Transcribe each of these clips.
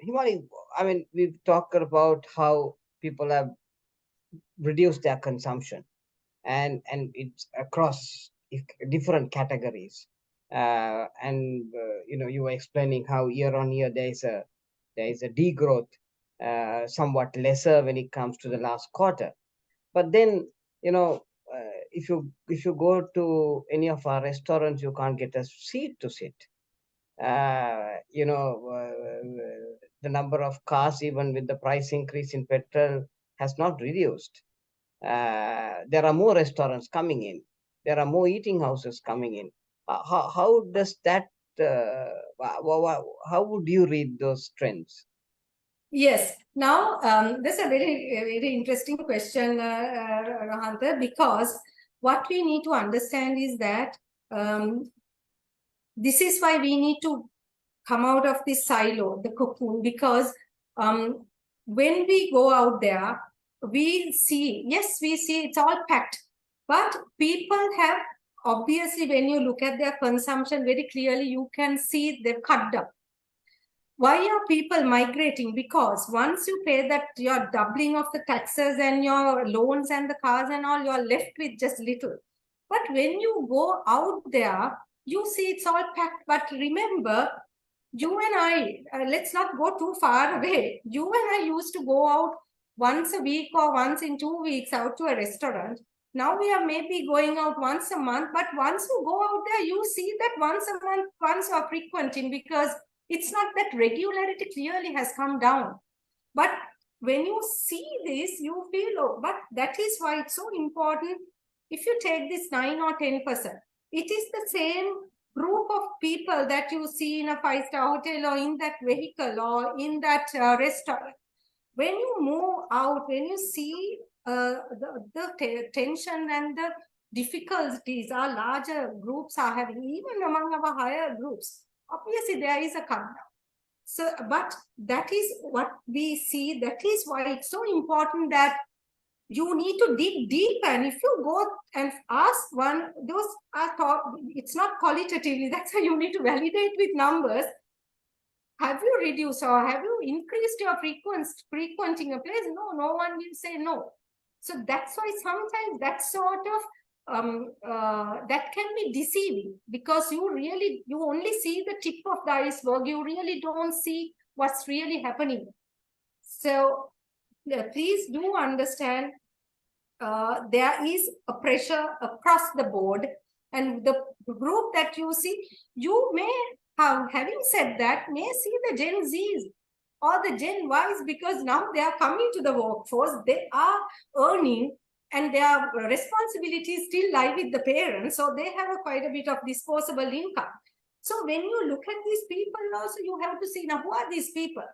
Himalee, I mean, we've talked about how people have reduced their consumption, and it's across different categories. You were explaining how year on year there is a degrowth, somewhat lesser when it comes to the last quarter. But then, if you go to any of our restaurants, you can't get a seat to sit. The number of cars, even with the price increase in petrol, has not reduced. There are more restaurants coming in. There are more eating houses coming in. How does that? How would you read those trends? Yes. Now, this is a very interesting question, Rahanta, because what we need to understand is that this is why we need to come out of this silo, the cocoon, because when we go out there, we see it's all packed, but people have, obviously, when you look at their consumption very clearly, you can see they've cut down. Why are people migrating? Because once you pay that, your doubling of the taxes and your loans and the cars and all, you're left with just little. But when you go out there, you see it's all packed. But remember, you and I, let's not go too far away. You and I used to go out once a week or once in 2 weeks out to a restaurant. Now we are maybe going out once a month. But once you go out there, you see that once a month, once you're frequenting, because it's not that regularity clearly has come down. But when you see this, you feel, oh, but that is why it's so important. If you take this 9 or 10%, it is the same group of people that you see in a 5-star hotel or in that vehicle or in that restaurant. When you move out, when you see the tension and the difficulties our larger groups are having, even among our higher groups, obviously there is a cut down. So, but that is what we see. That is why it's so important that you need to dig deep. And if you go and ask one, those are thought, it's not qualitatively. That's why you need to validate with numbers. Have you reduced or have you increased your frequenting a place? No, no one will say no. So that's why sometimes that sort of that can be deceiving, because you only see the tip of the iceberg. You really don't see what's really happening. So please do understand there is a pressure across the board, and the group that you see, you may have, having said that, may see the Gen Zs or the Gen Ys, because now they are coming to the workforce, they are earning, and their responsibilities still lie with the parents, so they have quite a bit of disposable income. So when you look at these people also, you have to see, now who are these people?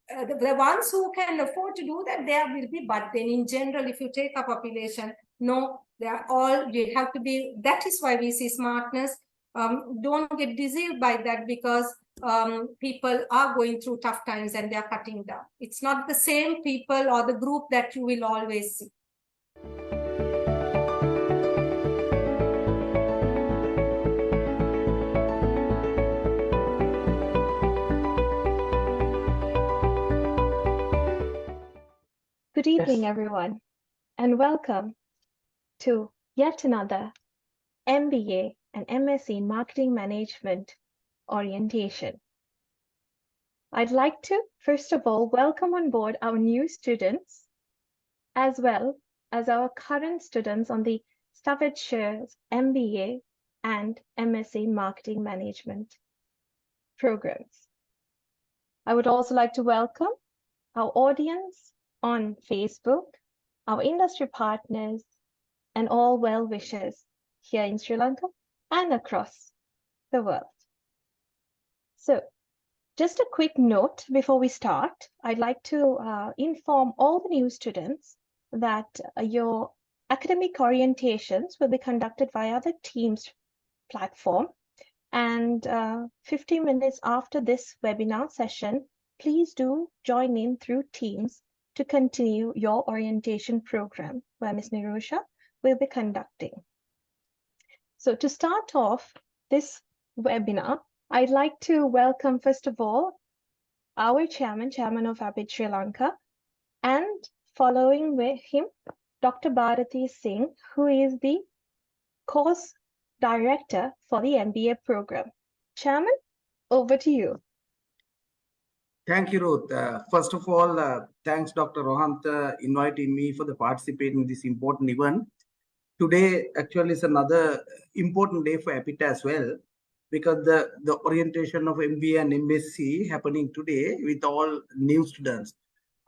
The ones who can afford to do that, there will be, but then in general, if you take a population, no, they are all, you have to be, that is why we see smartness. Don't get deceived by that, because people are going through tough times and they are cutting down. It's not the same people or the group that you will always see. Good evening, everyone, and welcome to yet another MBA and MSc in Marketing Management orientation. I'd like to, first of all, welcome on board our new students, as well as our current students on the Staffordshire's MBA and MSc in Marketing Management programs. I would also like to welcome our audience on Facebook, our industry partners, and all well-wishers here in Sri Lanka and across the world. So, just a quick note before we start, I'd like to inform all the new students that your academic orientations will be conducted via the Teams platform, and 15 minutes after this webinar session, please do join in through Teams to continue your orientation program where Ms. Nirusha will be conducting. So to start off this webinar, I'd like to welcome, first of all, our chairman of APIT Sri Lanka, and following with him, Dr. Bharati Singh, who is the course director for the MBA program. Chairman, over to you. Thank you, Ruth. First of all, thanks Dr. Rohant inviting me for the participating in this important event. Today actually is another important day for APIT as well, because the orientation of MBA and MSc happening today with all new students.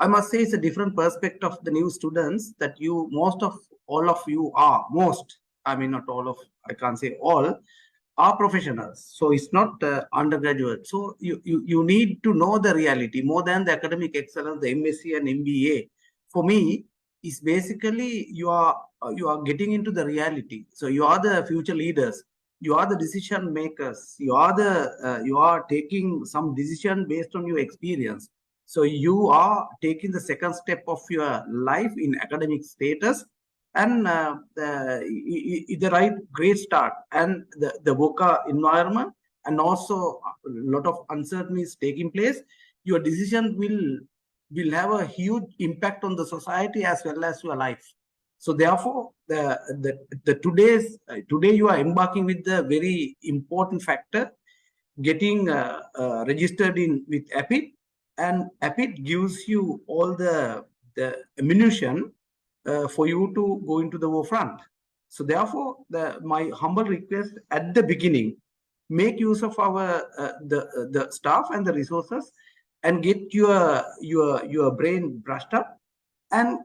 I must say it's a different perspective of the new students that all of you are, I mean not all of, I can't say all, are professionals. So it's not undergraduate. So you need to know the reality more than the academic excellence, the MSc and MBA. For me, is basically you are getting into the reality. So you are the future leaders. You are the decision makers. You are taking some decision based on your experience. So you are taking the second step of your life in academic status, and the right great start, and the VUCA environment, and also a lot of uncertainties taking place. Your decision will have a huge impact on the society as well as your life. So therefore, today you are embarking with the very important factor, getting registered with APIT, and APIT gives you all the ammunition for you to go into the forefront. So therefore, my humble request at the beginning, make use of our the staff and the resources, and get your brain brushed up, and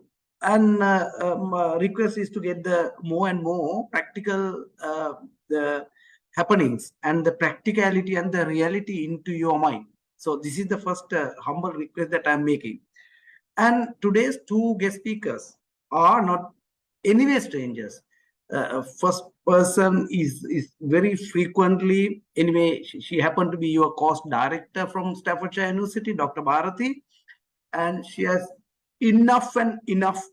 request is to get the more and more practical the happenings and the practicality and the reality into your mind. So this is the first humble request that I'm making. And today's two guest speakers are not anyway strangers. First person is very frequently, anyway, she happened to be your course director from Staffordshire University, Dr. Bharati, and she has enough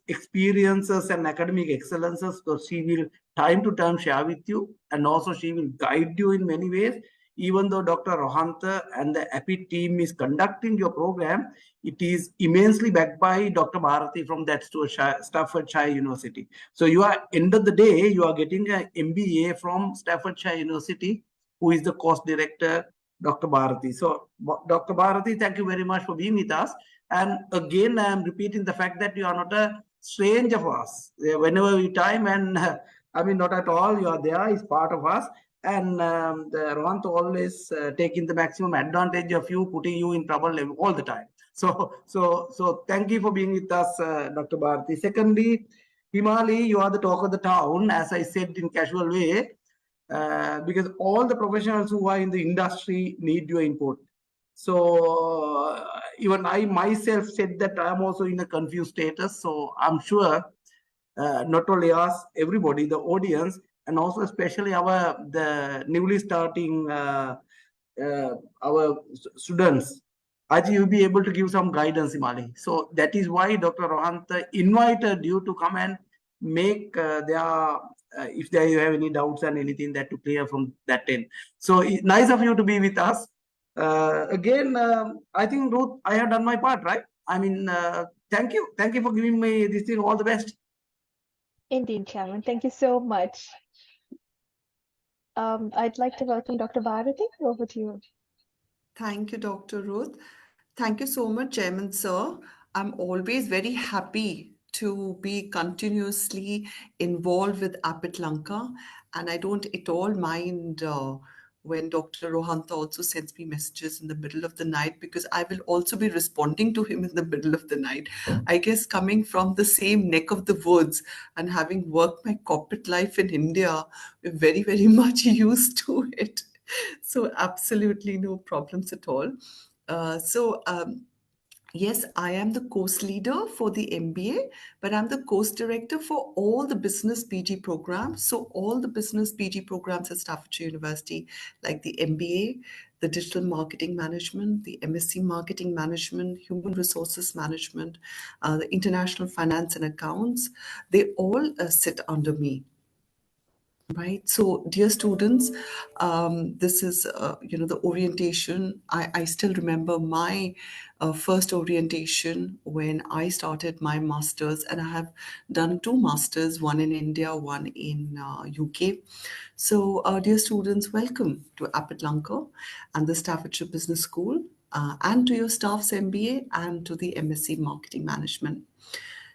experiences and academic excellences, so she will time to time share with you, and also she will guide you in many ways. Even though Dr. Rohanta and the APIT team is conducting your program, it is immensely backed by Dr. Bharati from that Staffordshire University. So you are, end of the day, you are getting an MBA from Staffordshire University, who is the course director, Dr. Bharati. So Dr. Bharati, thank you very much for being with us. And again, I am repeating the fact that you are not a stranger for us. Whenever we time, and I mean, not at all, you are there, is part of us. And Rohant always taking the maximum advantage of you, putting you in trouble all the time. So thank you for being with us, Dr. Bharati. Secondly, Himalee, you are the talk of the town, as I said in casual way, because all the professionals who are in the industry need your input. So even I myself said that I'm also in a confused status. So I'm sure not only us, everybody, the audience, and also especially the newly starting our students, I think you'll be able to give some guidance, Himalee. So that is why Dr. Rohanta invited you to come and make if they have any doubts and anything that to clear from that end. So nice of you to be with us. Again, I think, Ruth, I have done my part, right? I mean, thank you for giving me this thing. All the best. Indeed, Chairman. Thank you so much. I'd like to welcome Dr. Bharati. Over to you. Thank you, Dr. Ruth. Thank you so much, Chairman Sir. I'm always very happy to be continuously involved with APIT Lanka, and I don't at all mind when Dr. Rohanta also sends me messages in the middle of the night, because I will also be responding to him in the middle of the night. I guess coming from the same neck of the woods and having worked my corporate life in India, we're very, very much used to it. So absolutely no problems at all. Yes, I am the course leader for the MBA, but I'm the course director for all the business PG programs. So all the business PG programs at Staffordshire University, like the MBA, the digital marketing management, the MSc marketing management, human resources management, the international finance and accounts, they all sit under me. Right. So, dear students, this is, the orientation. I still remember my first orientation when I started my master's, and I have done two masters, one in India, one in UK. So, dear students, welcome to Appet Lanka and the Staffordshire Business School, and to your staff's MBA and to the MSc Marketing Management.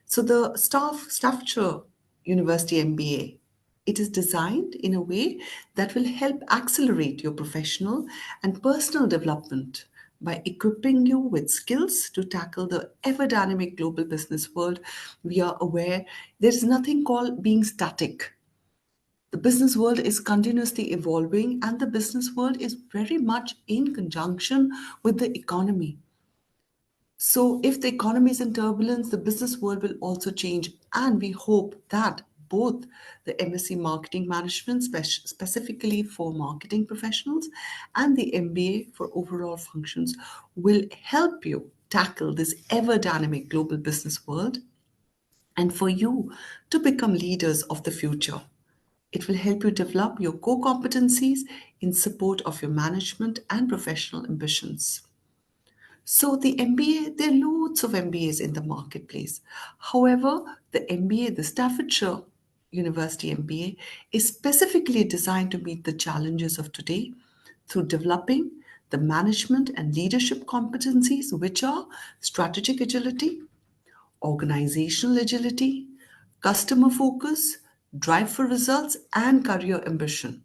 So the Staffordshire University MBA, it is designed in a way that will help accelerate your professional and personal development by equipping you with skills to tackle the ever dynamic global business world. We are aware there's nothing called being static. The business world is continuously evolving, and the business world is very much in conjunction with the economy. So, if the economy is in turbulence, the business world will also change. And we hope that both the MSc Marketing Management, specifically for marketing professionals, and the MBA for overall functions, will help you tackle this ever dynamic global business world and for you to become leaders of the future. It will help you develop your core competencies in support of your management and professional ambitions. So the MBA, there are loads of MBAs in the marketplace. However, the MBA, the Staffordshire University MBA, is specifically designed to meet the challenges of today through developing the management and leadership competencies, which are strategic agility, organizational agility, customer focus, drive for results, and career ambition,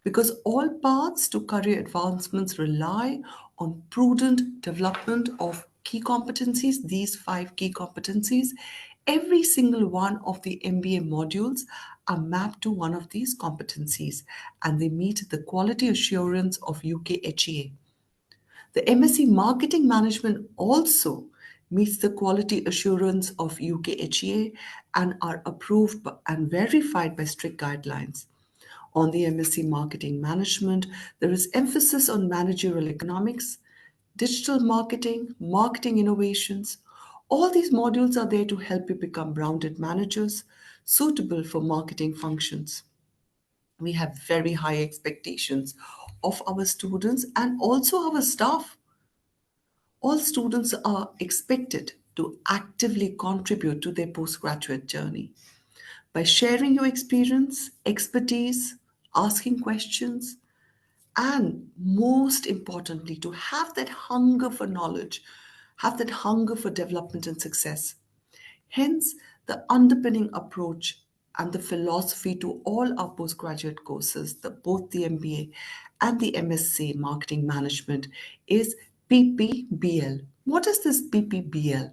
because all paths to career advancements rely on prudent development of key competencies, these five key competencies. Every single one of the MBA modules are mapped to one of these competencies, and they meet the quality assurance of UK HEA. The MSc Marketing Management also meets the quality assurance of UK HEA and are approved and verified by strict guidelines. On the MSc Marketing Management, there is emphasis on managerial economics, digital marketing, marketing innovations. All these modules are there to help you become rounded managers suitable for marketing functions. We have very high expectations of our students and also our staff. All students are expected to actively contribute to their postgraduate journey by sharing your experience, expertise, asking questions, and most importantly, to have that hunger for knowledge, have that hunger for development and success. Hence, the underpinning approach and the philosophy to all our postgraduate courses, both the MBA and the MSc Marketing Management, is PPBL. What is this PPBL?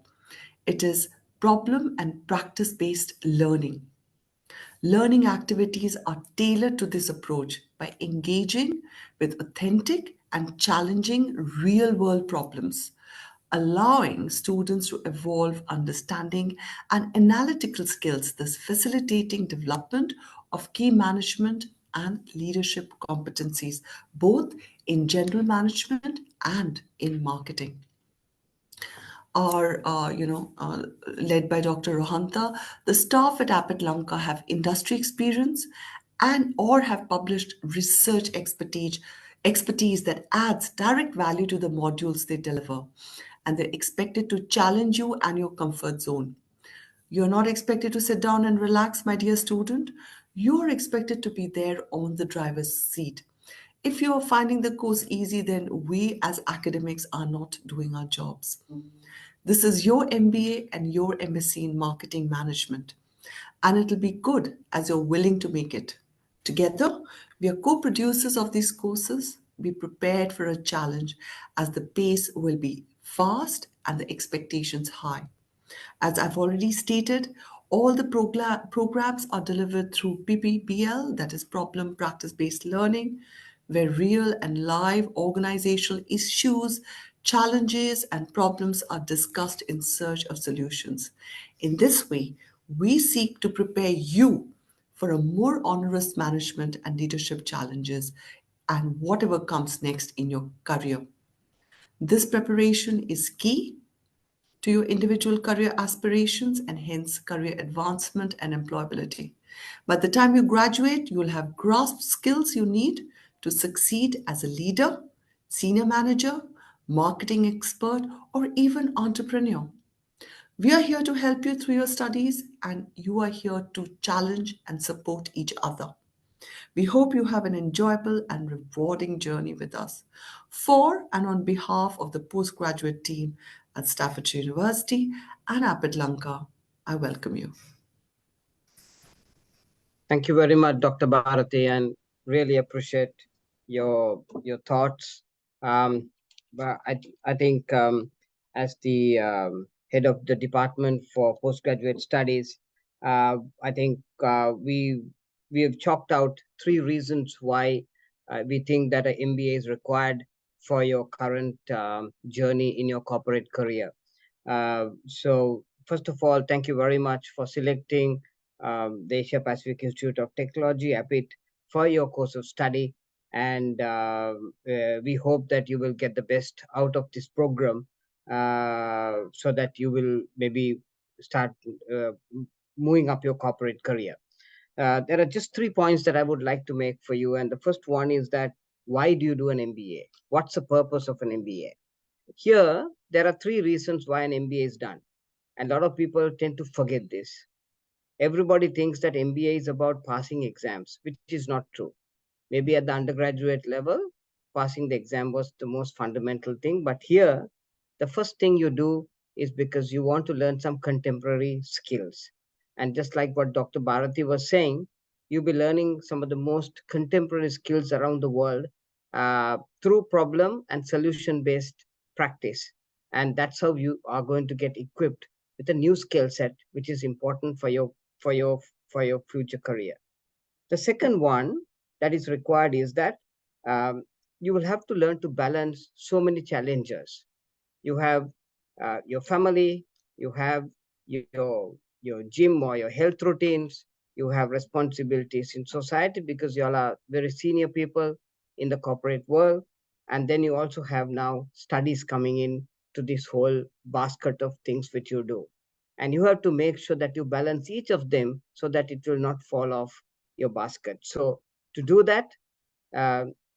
It is problem and practice based learning. Learning activities are tailored to this approach by engaging with authentic and challenging real world problems, allowing students to evolve understanding and analytical skills, thus facilitating development of key management and leadership competencies, both in general management and in marketing. Are led by Dr. Rohanta. The staff at Appet Lanka have industry experience and or have published research expertise that adds direct value to the modules they deliver, and they're expected to challenge you and your comfort zone. You're not expected to sit down and relax, my dear student. You're expected to be there on the driver's seat. If you are finding the course easy, then we as academics are not doing our jobs. This is your MBA and your MSc in Marketing Management, and it'll be good as you're willing to make it. Together, we are co-producers of these courses. Be prepared for a challenge as the pace will be fast and the expectations high. As I've already stated, all the programs are delivered through PPBL, that is Problem Practice Based Learning, where real and live organizational issues, challenges, and problems are discussed in search of solutions. In this way, we seek to prepare you for a more onerous management and leadership challenges and whatever comes next in your career. This preparation is key to your individual career aspirations and hence career advancement and employability. By the time you graduate, you will have grasped skills you need to succeed as a leader, senior manager, marketing expert, or even entrepreneur. We are here to help you through your studies, and you are here to challenge and support each other. We hope you have an enjoyable and rewarding journey with us. For and on behalf of the postgraduate team at Staffordshire University and Appid Lanka, I welcome you. Thank you very much, Dr. Bharati, and really appreciate your thoughts. But I think as the head of the department for postgraduate studies, I think we have chalked out 3 reasons why we think that an MBA is required for your current journey in your corporate career. So first of all, thank you very much for selecting the Asia Pacific Institute of Technology, APIT, for your course of study. And we hope that you will get the best out of this program so that you will maybe start moving up your corporate career. There are just 3 points that I would like to make for you. And the first one is that, why do you do an MBA? What's the purpose of an MBA? Here, there are 3 reasons why an MBA is done. And a lot of people tend to forget this. Everybody thinks that MBA is about passing exams, which is not true. Maybe at the undergraduate level, passing the exam was the most fundamental thing. But here, the first thing you do is because you want to learn some contemporary skills. And just like what Dr. Bharati was saying, you'll be learning some of the most contemporary skills around the world through problem and solution-based practice. And that's how you are going to get equipped with a new skill set, which is important for your future career. The second one that is required is that you will have to learn to balance so many challenges. You have your family, you have your gym or your health routines, you have responsibilities in society because you all are very senior people in the corporate world. And then you also have now studies coming in to this whole basket of things which you do. And you have to make sure that you balance each of them so that it will not fall off your basket. So to do that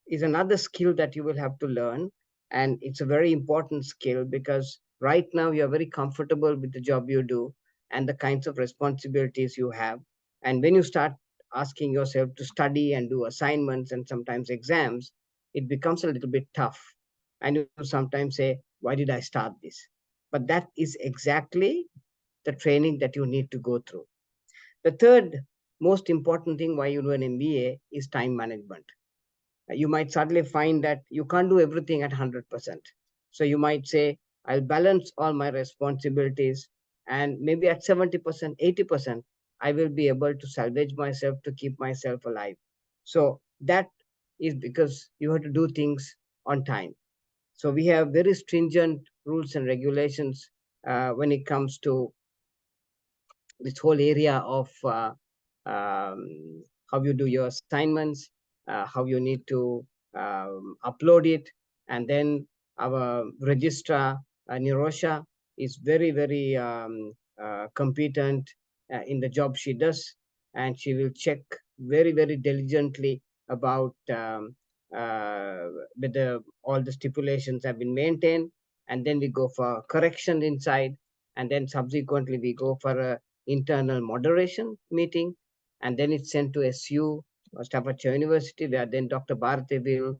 is another skill that you will have to learn. And it's a very important skill because right now you're very comfortable with the job you do and the kinds of responsibilities you have. And when you start asking yourself to study and do assignments and sometimes exams, it becomes a little bit tough. And you sometimes say, why did I start this? But that is exactly the training that you need to go through. The third most important thing why you do an MBA is time management. You might suddenly find that you can't do everything at 100%. So you might say, I'll balance all my responsibilities and maybe at 70%, 80%, I will be able to salvage myself to keep myself alive. So that is because you have to do things on time. So we have very stringent rules and regulations when it comes to this whole area of how you do your assignments, how you need to upload it. And then our registrar, Nirosha, is very, very competent in the job she does. And she will check very, very diligently about whether all the stipulations have been maintained. And then we go for correction inside. And then subsequently, we go for a internal moderation meeting, and then it's sent to SU or Staffordshire University, where then Dr. Bharati will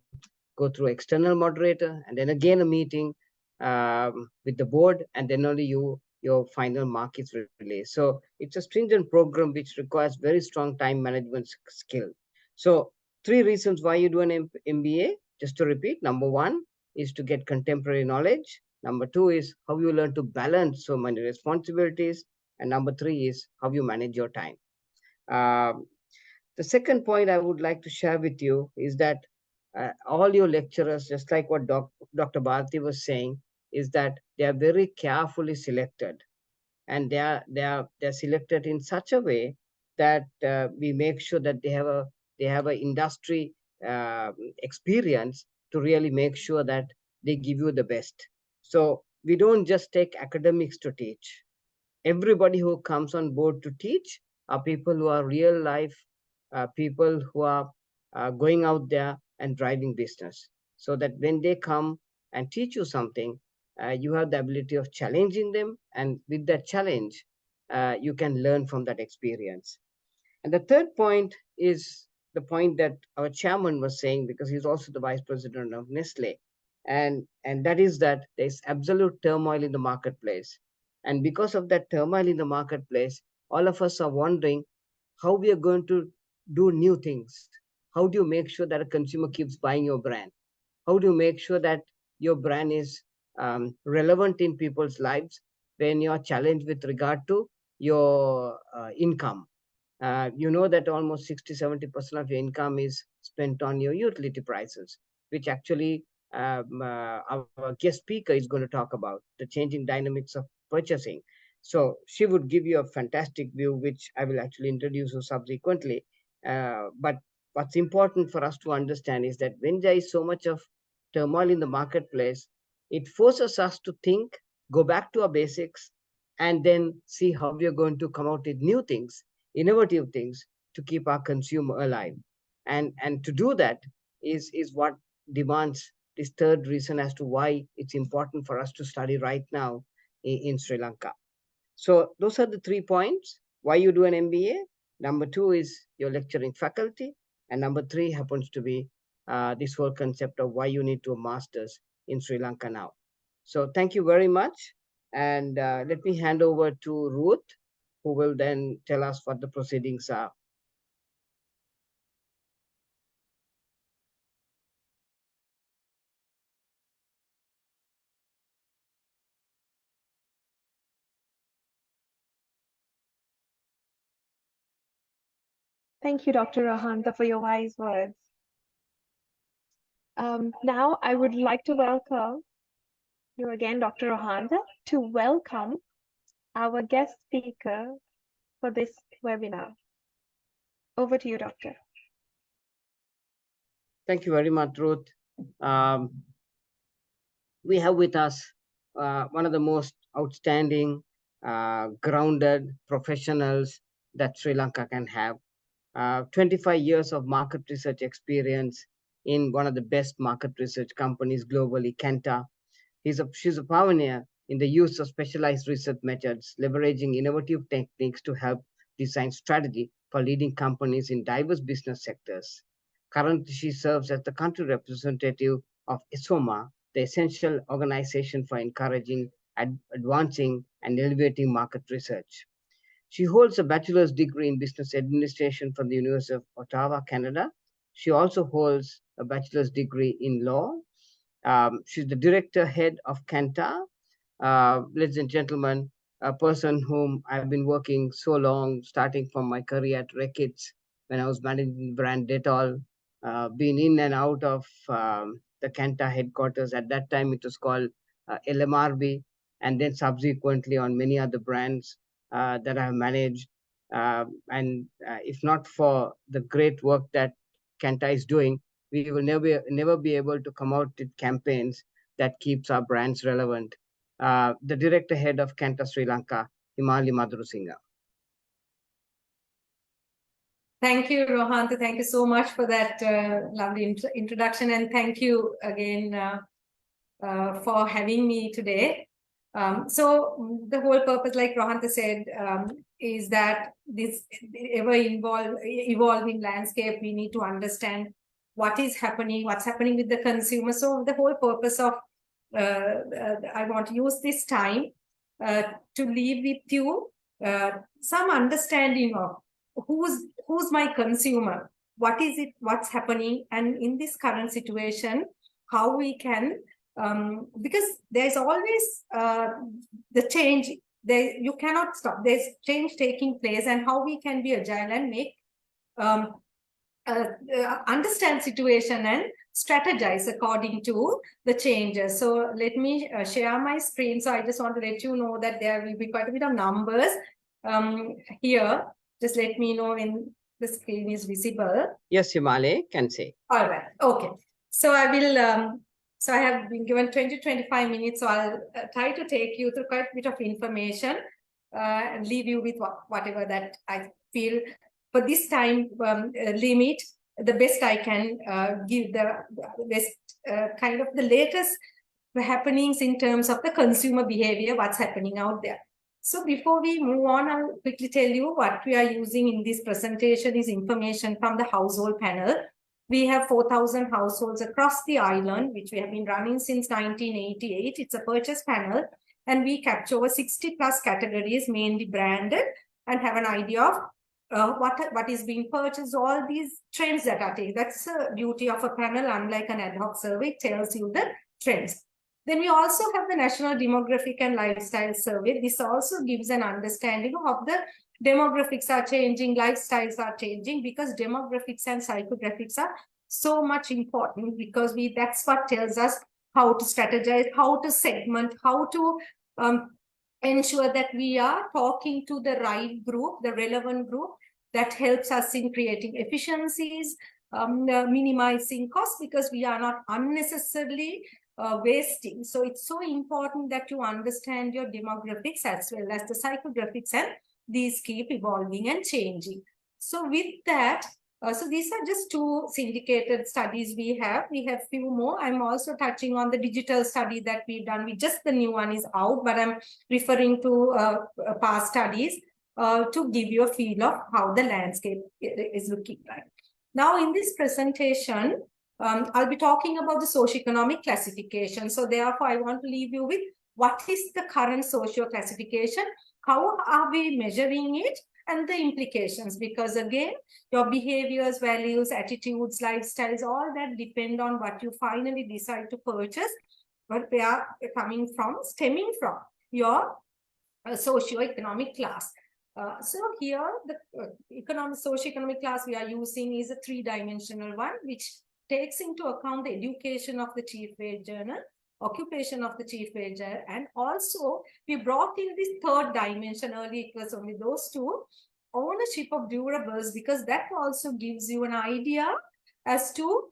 go through external moderator, and then again a meeting with the board, and then only your final mark is released. So it's a stringent program which requires very strong time management skill. So 3 reasons why you do an MBA, just to repeat. Number 1 is to get contemporary knowledge. Number 2 is how you learn to balance so many responsibilities. And number 3 is how you manage your time. The second point I would like to share with you is that all your lecturers, just like what Dr. Bharati was saying, is that they are very carefully selected. And they're selected in such a way that we make sure that they have a industry experience to really make sure that they give you the best. So we don't just take academics to teach. Everybody who comes on board to teach are people who are real life people who are going out there and driving business, so that when they come and teach you something, you have the ability of challenging them, and with that challenge, you can learn from that experience. And the third point is the point that our chairman was saying, because he's also the vice president of Nestle. And that is that there's absolute turmoil in the marketplace. And because of that turmoil in the marketplace, all of us are wondering how we are going to do new things. How do you make sure that a consumer keeps buying your brand? How do you make sure that your brand is relevant in people's lives when you are challenged with regard to your income? You know that almost 60-70% of your income is spent on your utility prices, which actually our guest speaker is going to talk about the changing dynamics of purchasing. So she would give you a fantastic view, which I will actually introduce you subsequently. But what's important for us to understand is that when there is so much of turmoil in the marketplace, it forces us to think, go back to our basics, and then see how we are going to come out with new things, innovative things, to keep our consumer alive. And to do that is what demands this third reason as to why it's important for us to study right now in Sri Lanka. So those are the 3 points why you do an MBA. Number 2 is your lecturing faculty, and number 3 happens to be this whole concept of why you need to a master's in Sri Lanka now. So thank you very much, and let me hand over to Ruth, who will then tell us what the proceedings are. Thank you, Dr. Rohanta, for your wise words. Now I would like to welcome you again, Dr. Rohanta, to welcome our guest speaker for this webinar. Over to you, Doctor. Thank you very much, Ruth. We have with us one of the most outstanding, grounded professionals that Sri Lanka can have. 25 years of market research experience in one of the best market research companies globally, Kantar. She's a pioneer in the use of specialized research methods, leveraging innovative techniques to help design strategy for leading companies in diverse business sectors. Currently, she serves as the country representative of ESOMA, the essential organization for encouraging, advancing, and elevating market research. She holds a bachelor's degree in business administration from the University of Ottawa, Canada. She also holds a bachelor's degree in law. She's the director head of Kantar. Ladies and gentlemen, a person whom I've been working so long, starting from my career at Reckitt's when I was managing brand Dettol, been in and out of the Kantar headquarters. At that time, it was called LMRB, and then subsequently on many other brands that I've managed. If not for the great work that Kantar is doing, we will never be able to come out with campaigns that keeps our brands relevant. The director head of Kantar Sri Lanka, Himalee Madurusinghe. Thank you, Rohanta. Thank you so much for that lovely introduction, and thank you again for having me today. So the whole purpose, like Rohanta said, is that this evolving landscape, we need to understand what is happening, what's happening with the consumer. So the whole purpose of, I want to use this time to leave with you some understanding of who's my consumer, what is it, what's happening, and in this current situation, how we can, because there's always the change, you cannot stop, there's change taking place, and how we can be agile and make understand situation and strategize according to the changes. So let me share my screen. So I just want to let you know that there will be quite a bit of numbers here. Just let me know when the screen is visible. Yes, Himalee can say. All right. Okay. So I will So I have been given 20-25 minutes, so I'll try to take you through quite a bit of information and leave you with whatever that I feel for this time limit, the best I can give the best kind of the latest happenings in terms of the consumer behavior, what's happening out there. So before we move on, I'll quickly tell you what we are using in this presentation is information from the household panel. We have 4,000 households across the island, which we have been running since 1988. It's a purchase panel, and we capture over 60 plus categories, mainly branded, and have an idea of what is being purchased, all these trends that are taken. That's the beauty of a panel, unlike an ad hoc survey, it tells you the trends. Then we also have the National Demographic and Lifestyle Survey. This also gives an understanding of the demographics are changing, lifestyles are changing, because demographics and psychographics are so much important, because that's what tells us how to strategize, how to segment, how to ensure that we are talking to the right group, the relevant group, that helps us in creating efficiencies, minimizing costs, because we are not unnecessarily wasting. So it's so important that you understand your demographics as well as the psychographics, and these keep evolving and changing. So with that, so these are just two syndicated studies we have. We have few more. I'm also touching on the digital study that we've done. Just the new one is out, but I'm referring to past studies to give you a feel of how the landscape is looking like. Now in this presentation, I'll be talking about the socioeconomic classification. So therefore, I want to leave you with what is the current socio classification, how are we measuring it, and the implications, because again, your behaviors, values, attitudes, lifestyles, all that depend on what you finally decide to purchase, but they are coming from, stemming from your socioeconomic class. So here, the socioeconomic class we are using is a three-dimensional one, which takes into account the education of the chief wage earner, occupation of the chief wage earner, and also we brought in this third dimension. Earlier it was only those two, ownership of durables, because that also gives you an idea as to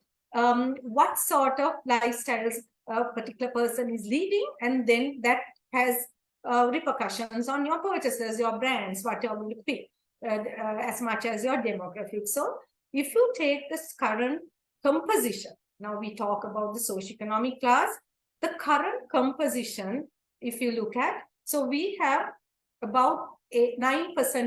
what sort of lifestyles a particular person is leading, and then that has repercussions on your purchases, your brands, what you're going to pick, as much as your demographics. So if you take this current composition, now we talk about the socioeconomic class, the current composition, if you look at, so we have about 9%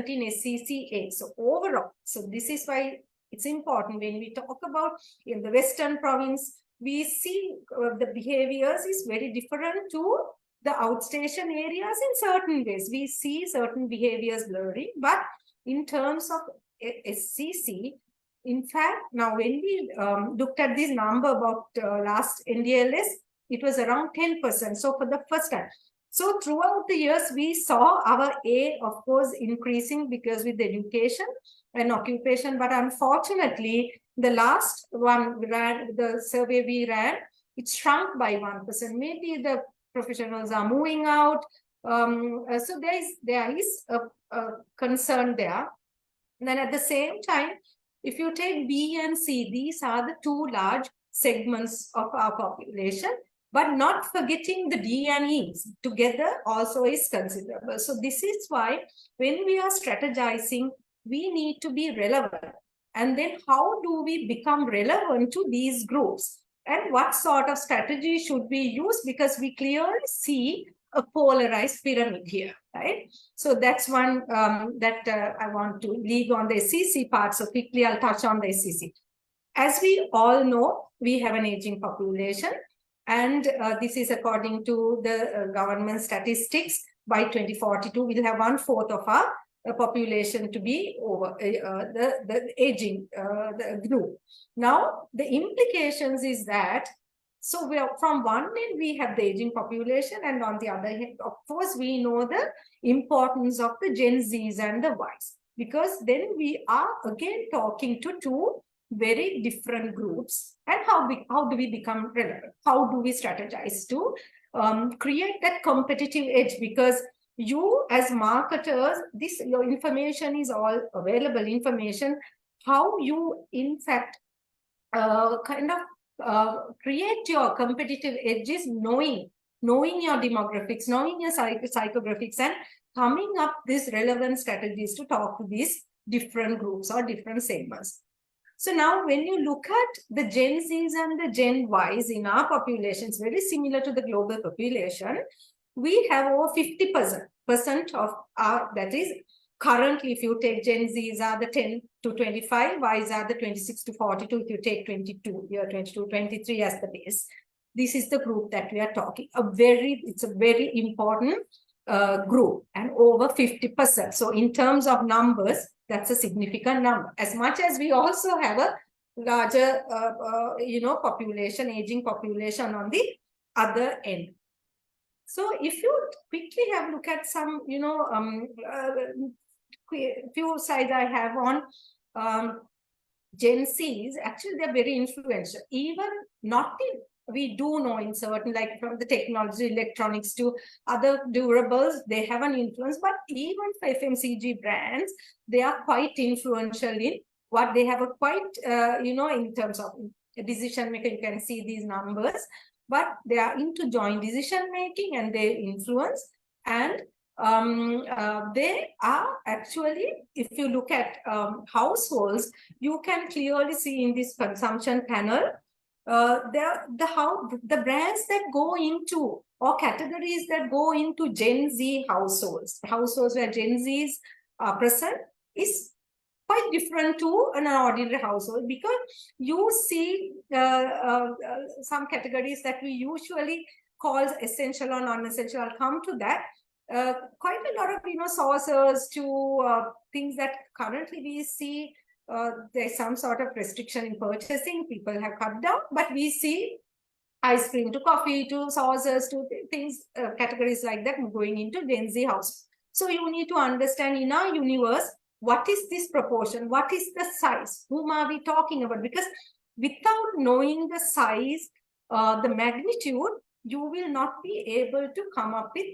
in SCCA. So overall, so this is why it's important when we talk about in the Western province, we see the behaviors is very different to the outstation areas in certain ways. We see certain behaviors blurring, but in terms of SCC, in fact, now when we looked at this number about last NDLS, it was around 10%. So for the first time. So throughout the years, we saw our A, of course, increasing because with the education and occupation. But unfortunately, the last one we ran, the survey we ran, it shrunk by 1%. Maybe the professionals are moving out. So there is a concern there. And then at the same time, if you take B and C, these are the two large segments of our population, but not forgetting the D and E's together also is considerable. So this is why when we are strategizing, we need to be relevant. And then how do we become relevant to these groups? And what sort of strategy should we use? Because we clearly see a polarized pyramid here, right? So that's one that I want to leave on the SCC part. So quickly, I'll touch on the SCC. As we all know, we have an aging population, and this is according to the government statistics. By 2042, we'll have 1/4 of our population to be over the aging the group. Now, the implications is that, so we are, from one end, we have the aging population, and on the other hand, of course, we know the importance of the Gen Zs and the Ys, because then we are again talking to two very different groups. And how do we become relevant? How do we strategize to create that competitive edge? Because you as marketers, your information is all available information, how you in fact kind of create your competitive edges, knowing your demographics, knowing your psychographics, and coming up these relevant strategies to talk to these different groups or different segments. So now when you look at the Gen Zs and the Gen Ys in our population, it's very similar to the global population. We have over 50% of our, that is currently, if you take Gen Zs are the 10 to 25, Ys are the 26 to 42, if you take 22, year 22, 23 as the base. This is the group that we are talking. It's a very important group, and over 50%. So in terms of numbers, that's a significant number. As much as we also have a larger, population, aging population on the other end. So if you quickly have a look at some, few slides I have on Gen Zs, actually they're very influential. Even not in, we do know in certain, like from the technology, electronics to other durables, they have an influence, but even for FMCG brands, they are quite influential in what they have a quite, in terms of decision making, you can see these numbers, but they are into joint decision making and they influence, and they are actually, if you look at households, you can clearly see in this consumption panel, the brands that go into, or categories that go into Gen Z households where Gen Zs are present, is quite different to an ordinary household, because you see some categories that we usually call essential or non-essential. I'll come to that. Quite a lot of saucers to things that currently we see there's some sort of restriction in purchasing. People have cut down, but we see ice cream to coffee to saucers to things, categories like that going into Gen Z house. So you need to understand in our universe, what is this proportion? What is the size? Whom are we talking about? Because without knowing the size, the magnitude, you will not be able to come up with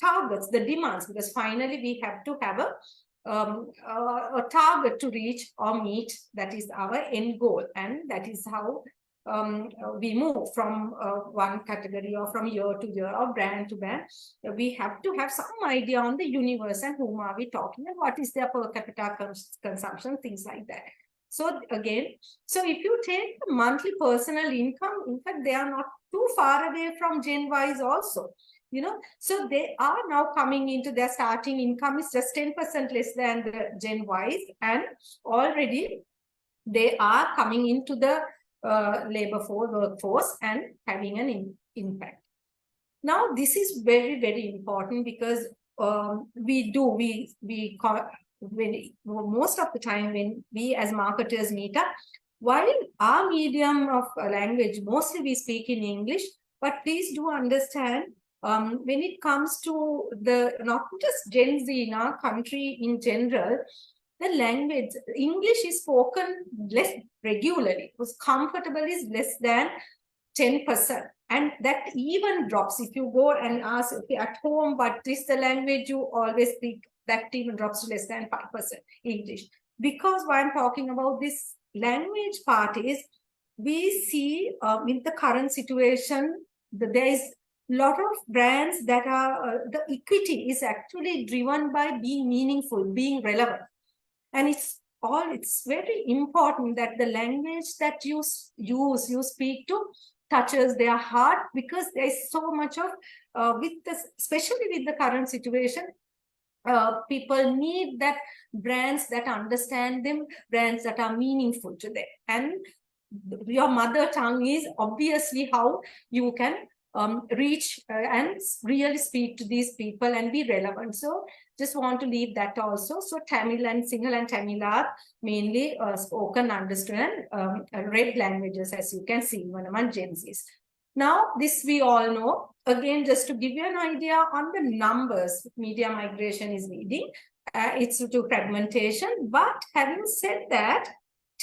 targets, the demands, because finally we have to have a target to reach or meet. That is our end goal, and that is how we move from one category or from year to year or brand to brand. We have to have some idea on the universe and whom are we talking and what is their per capita consumption, things like that. So again, so if you take the monthly personal income, in fact, they are not too far away from Gen Ys also. So they are now coming into their starting income is just 10% less than the Gen Ys, and already they are coming into the labor force, workforce, and having an impact. Now, this is very, very important, because most of the time when we as marketers meet up, while our medium of language, mostly we speak in English, but please do understand, when it comes to not just Gen Z in our country in general, the language, English is spoken less regularly, because comfortable is less than 10%. And that even drops if you go and ask at home, what is the language you always speak, that even drops to less than 5% English. Because what I'm talking about this language part is, we see in the current situation, that there is a lot of brands that are, the equity is actually driven by being meaningful, being relevant. And it's very important that the language that you speak to touches their heart, because there's so much of, especially with the current situation, people need that brands that understand them, brands that are meaningful to them. And your mother tongue is obviously how you can reach and really speak to these people and be relevant. So just want to leave that also. So Tamil and Sinhala and Tamil are mainly spoken, understood, and read languages, as you can see, even among Gen Zs. Now, this we all know. Again, just to give you an idea on the numbers, media migration is leading. It's to fragmentation. But having said that,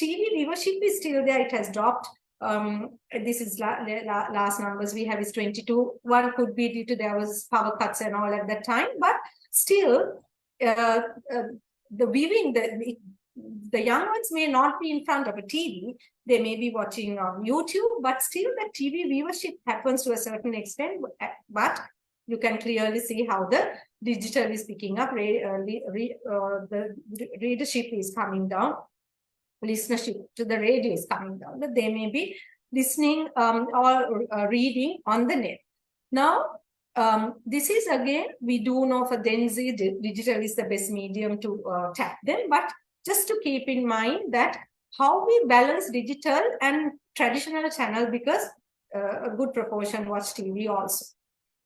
TV viewership is still there. It has dropped. This is last numbers we have is 22. One could be due to there was power cuts and all at that time, but still the viewing, the young ones may not be in front of a TV, They may be watching on YouTube, but still the TV viewership happens to a certain extent. But you can clearly see how the digital is picking up, the readership is coming down, listenership to the radio is coming down, that they may be listening or reading on the net. Now, this is again, we do know for Gen Z, digital is the best medium to tap them, but just to keep in mind that how we balance digital and traditional channel, because a good proportion watch TV also.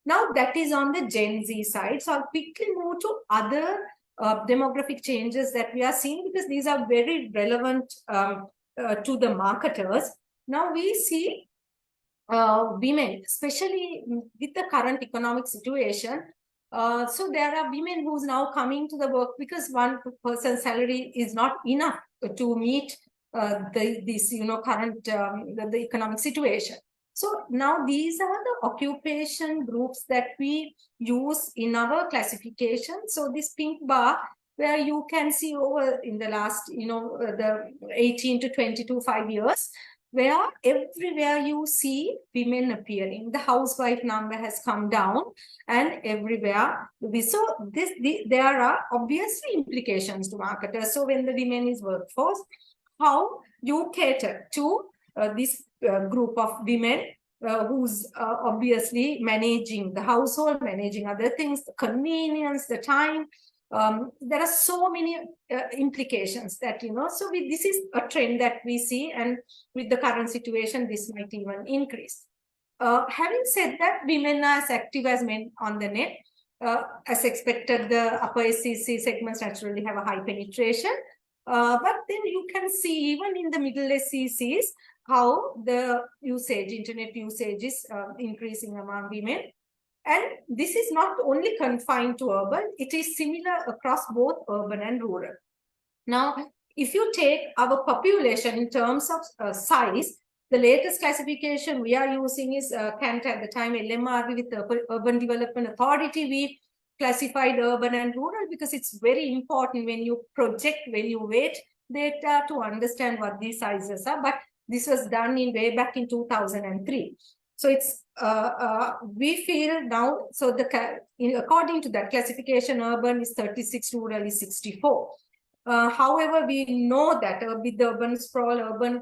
Now that is on the Gen Z side. So I'll quickly move to other demographic changes that we are seeing, because these are very relevant to the marketers. Now we see women, especially with the current economic situation. So there are women who's now coming to the work because one person's salary is not enough to meet this current the economic situation. So now these are the occupation groups that we use in our classification. So this pink bar, where you can see over in the last, the 18 to 22, 5 years, where everywhere you see women appearing. The housewife number has come down, and everywhere we saw this. There are obviously implications to marketers. So when the women is workforce, how you cater to this group of women who's obviously managing the household, managing other things, the convenience, the time. There are so many implications that, so this is a trend that we see, and with the current situation, this might even increase. Having said that, women are as active as men on the net. As expected, the upper SEC segments naturally have a high penetration. But then you can see even in the middle SECs how the usage, internet usage is increasing among women. And this is not only confined to urban, it is similar across both urban and rural. Now, if you take our population in terms of size, the latest classification we are using is Kantar at the time, LMRV with the Urban Development Authority. We classified urban and rural because it's very important when you project value weight data to understand what these sizes are. But this was done way back in 2003. So it's we feel now, so according to that classification, urban is 36, rural is 64. However, we know that with the urban sprawl, urban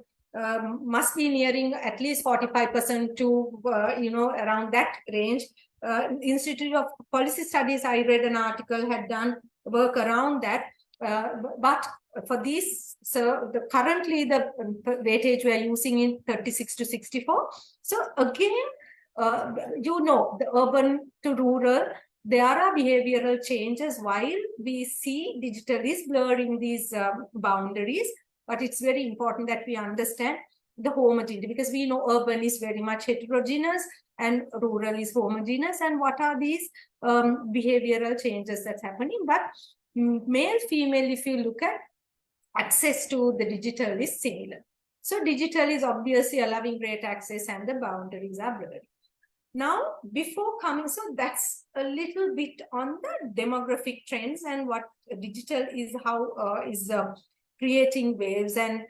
must be nearing at least 45% to around that range. Institute of Policy Studies, I read an article, had done work around that. But for these, so currently the weightage we are using in 36 to 64. So again, the urban to rural, there are behavioral changes while we see digital is blurring these boundaries. But it's very important that we understand the homogeneity, because we know urban is very much heterogeneous and rural is homogeneous, and what are these behavioral changes that's happening. But male, female, if you look at access to the digital is similar. So digital is obviously allowing great access and the boundaries are blurred. Now, before coming, so that's a little bit on the demographic trends and what digital is, how is creating waves and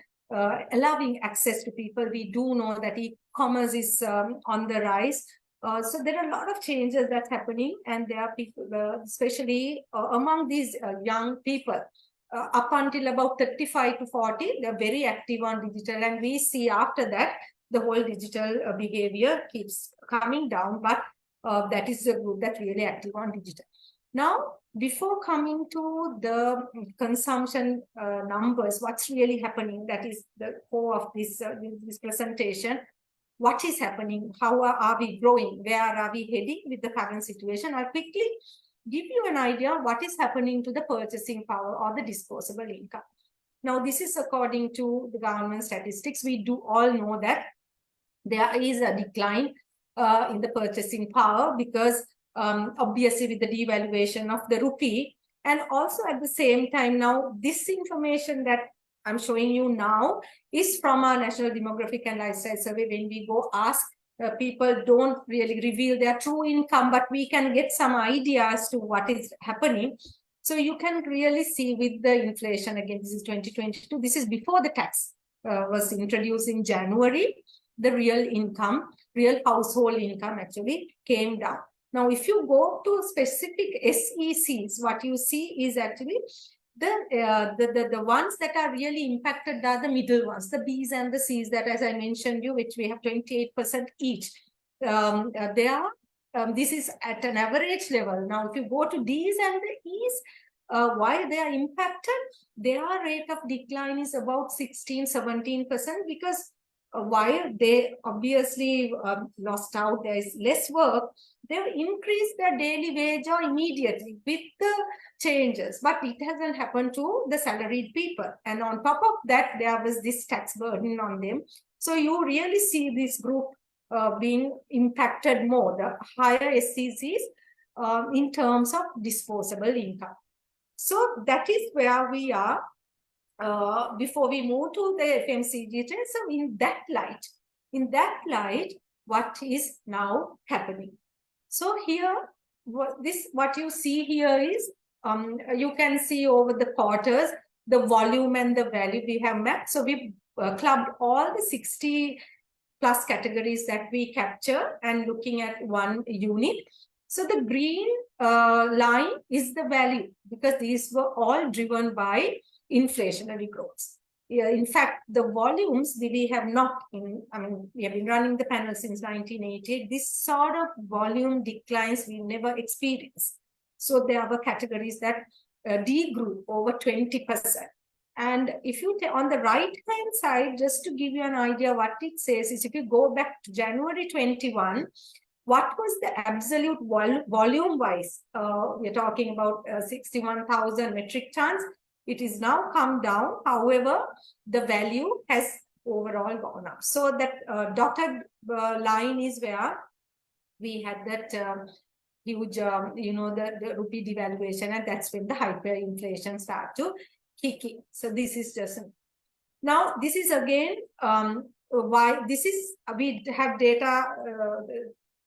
allowing access to people. We do know that e-commerce is on the rise. So there are a lot of changes that's happening, and there are people, especially among these young people, up until about 35 to 40, they're very active on digital, and we see after that the whole digital behavior keeps coming down, but that is a group that's really active on digital. Now, before coming to the consumption numbers, what's really happening, that is the core of this presentation. What is happening? How are we growing? Where are we heading with the current situation? I'll quickly give you an idea of what is happening to the purchasing power or the disposable income. Now, this is according to the government statistics. We do all know that there is a decline in the purchasing power because obviously with the devaluation of the rupee, and also at the same time now, this information that I'm showing you now is from our National Demographic and Lifestyle Survey. When we go ask, people don't really reveal their true income, but we can get some idea as to what is happening. So you can really see with the inflation, again, this is 2022, this is before the tax. was introduced in January, the real household income actually came down. Now, if you go to specific SECs, what you see is actually the ones that are really impacted are the middle ones, the Bs and the Cs that, as I mentioned you, which we have 28% each. This is at an average level. Now, if you go to Ds and the Es, why they are impacted, their rate of decline is about 16-17%, because while they obviously lost out, there is less work, they've increased their daily wage or immediately with the changes, but it hasn't happened to the salaried people. And on top of that, there was this tax burden on them. So you really see this group being impacted more, the higher SECs in terms of disposable income. So that is where we are before we move to the FMCG trend. So in that light, what is now happening? So here, what you see here is, you can see over the quarters, the volume and the value we have mapped. So we've clubbed all the 60 plus categories that we capture and looking at one unit. So the green line is the value, because these were all driven by inflationary growth. Yeah, in fact, the volumes we have not, we have been running the panel since 1988. This sort of volume declines we never experienced. So there were categories that degrew over 20%. And if you take on the right-hand side, just to give you an idea what it says is, if you go back to January 21, what was the absolute volume-wise? We're talking about 61,000 metric tons. It is now come down. However, the value has overall gone up. So that dotted line is where we had that huge, the rupee devaluation, and that's when the hyperinflation started to kick in. So this is just now. This is again why this is. We have data.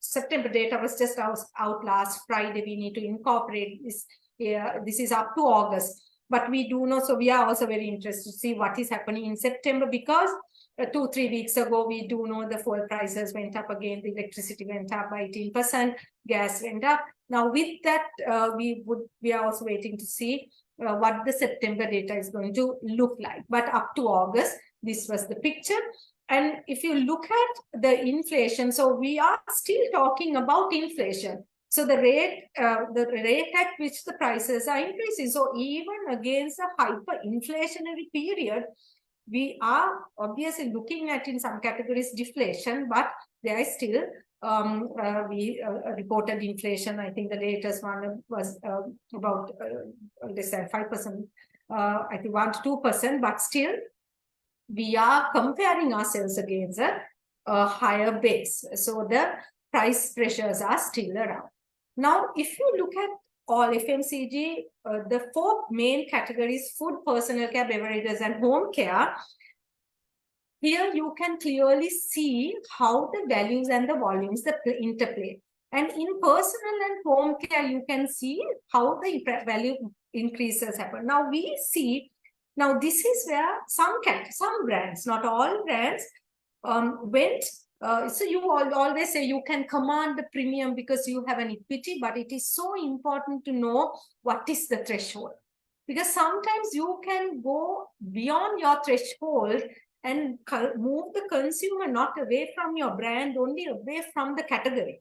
September data was just out last Friday. We need to incorporate this. This is up to August. But we do know, so we are also very interested to see what is happening in September, because 2-3 weeks ago, we do know the fuel prices went up again, the electricity went up by 18%, gas went up. Now with that, we are also waiting to see what the September data is going to look like. But up to August, this was the picture. And if you look at the inflation, so we are still talking about inflation. So the rate at which the prices are increasing. So even against a hyperinflationary period, we are obviously looking at in some categories deflation, but there is still we reported inflation. I think the latest one was about less than 5%, I think 1-2%, but still we are comparing ourselves against a higher base. So the price pressures are still around. Now, if you look at all FMCG, the 4 main categories, food, personal care, beverages, and home care, here you can clearly see how the values and the volumes interplay. And in personal and home care, you can see how the value increases happen. Now we see, now this is where some brands, not all brands, went. So you always say you can command the premium because you have an equity, but it is so important to know what is the threshold. Because sometimes you can go beyond your threshold and move the consumer not away from your brand, only away from the category.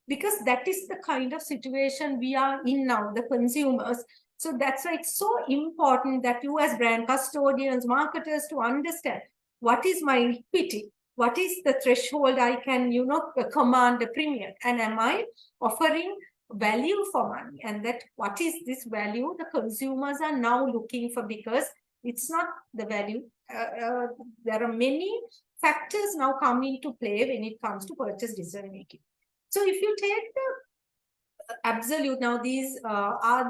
Because that is the kind of situation we are in now, the consumers. So that's why it's so important that you as brand custodians, marketers, to understand what is my equity, what is the threshold I can, command a premium, and am I offering value for money? And that what is this value the consumers are now looking for, because it's not the value. There are many factors now come into play when it comes to purchase decision making. So if you take the absolute, now these are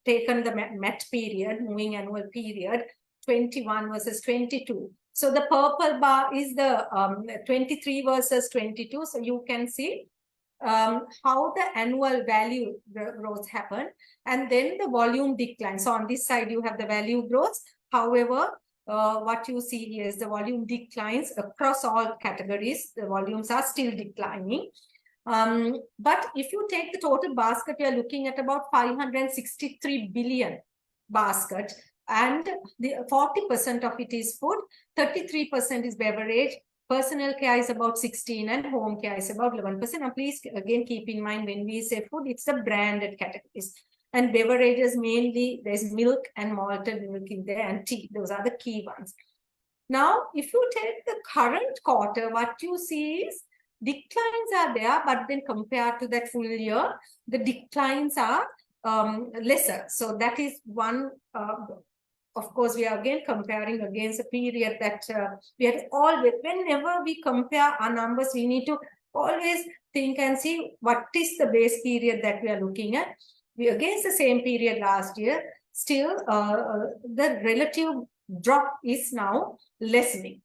taken the MET period, moving annual period, 21 versus 22. So the purple bar is the 23 versus 22. So you can see how the annual value growth happened, and then the volume decline. So on this side, you have the value growth. However, what you see here is the volume declines across all categories. The volumes are still declining. But if you take the total basket, we are looking at about 563 billion basket, and the 40% of it is food, 33% is beverage, personal care is about 16%, and home care is about 11%. Now, please again keep in mind when we say food, it's the branded categories. And beverages mainly, there's milk and malted milk in there, and tea. Those are the key ones. Now, if you take the current quarter, what you see is declines are there, but then compared to that full year, the declines are lesser. So that is one. Of course, we are again comparing against a period that we had always. Whenever we compare our numbers, we need to always think and see what is the base period that we are looking at. We against the same period last year, still the relative drop is now lessening.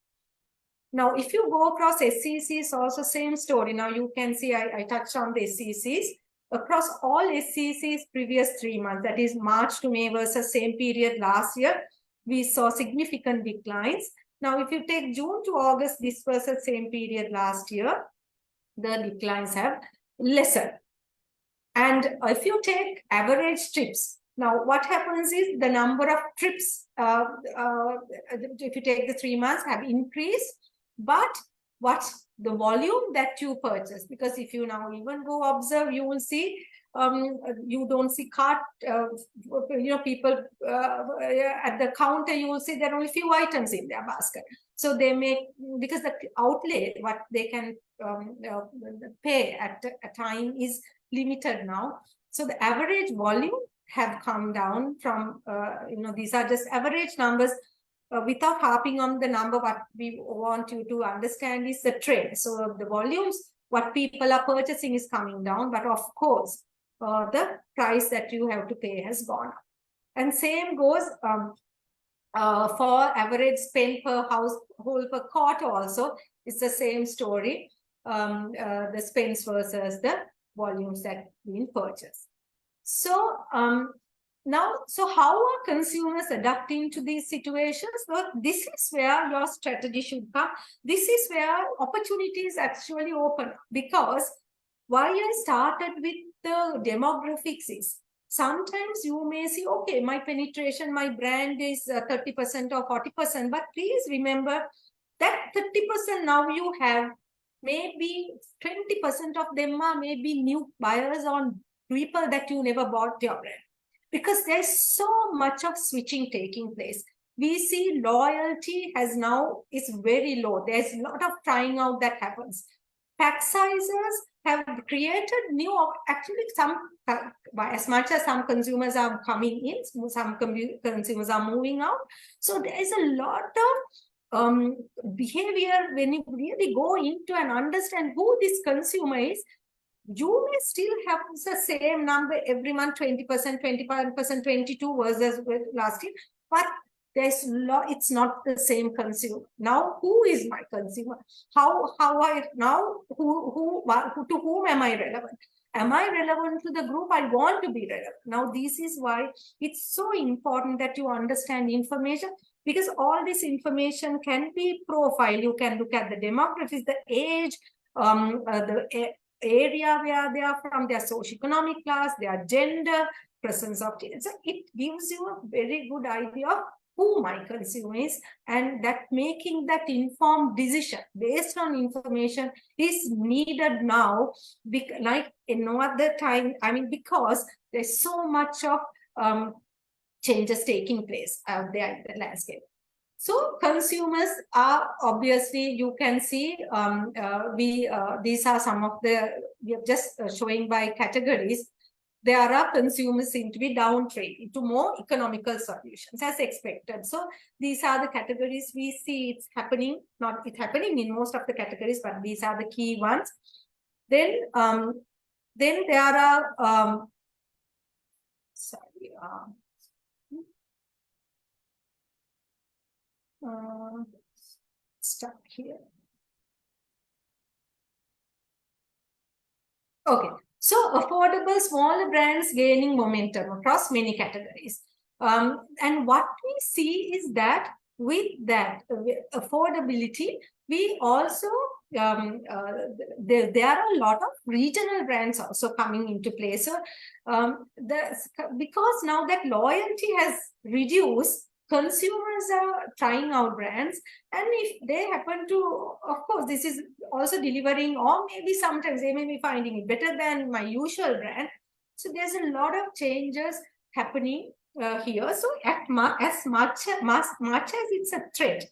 Now, if you go across SCCs, also same story. Now you can see I touched on the SCCs. Across all SCCs previous 3 months, that is March to May versus same period last year, we saw significant declines. Now, if you take June to August, this versus same period last year, the declines have lesser. And if you take average trips, now what happens is the number of trips, if you take the 3 months, have increased, but what the volume that you purchase, because if you now even go observe, you will see you don't see cart, people at the counter, you will see there are only few items in their basket. So they make, because the outlay, what they can pay at a time is limited now. So the average volume have come down from, these are just average numbers. Without harping on the number, what we want you to understand is the trend. So the volumes, what people are purchasing is coming down, but of course, the price that you have to pay has gone up. And same goes for average spend per household per quarter also. It's the same story, the spends versus the volumes that being purchased. So, so how are consumers adapting to these situations? Well, this is where your strategy should come. This is where opportunities actually open, because why I started with the demographics is sometimes you may see, okay, my penetration, my brand is 30% or 40%, but please remember that 30% now you have maybe 20% of them are maybe new buyers or people that you never bought your brand. Because there's so much of switching taking place. We see loyalty is very low. There's a lot of trying out that happens. Pack sizes have created new, actually as much as some consumers are coming in, some consumers are moving out. So there's a lot of behavior when you really go into and understand who this consumer is. You may still have the same number every month, 20%, 25%, 22% versus last year, but it's not the same consumer. Now, who is my consumer? To whom am I relevant? Am I relevant to the group? I want to be relevant. Now, this is why it's so important that you understand information, because all this information can be profiled. You can look at the demographics, the age, the area where they are from, their socioeconomic class, their gender, presence of children. So it gives you a very good idea of who my consumer is, and that making that informed decision based on information is needed now, like in no other time. I mean, because there's so much of changes taking place out there in the landscape. So consumers are obviously, you can see, these are some of we are just showing by categories. There are consumers seem to be downtrading to more economical solutions as expected. So these are the categories we see it's happening, it's happening in most of the categories, but these are the key ones. Then there are, stuck here. Okay, so affordable smaller brands gaining momentum across many categories. And what we see is that with that affordability, we also there are a lot of regional brands also coming into play. So because now that loyalty has reduced, consumers are trying out brands, and if they happen to, of course, this is also delivering, or maybe sometimes they may be finding it better than my usual brand. So there's a lot of changes happening here. So as much as it's a threat,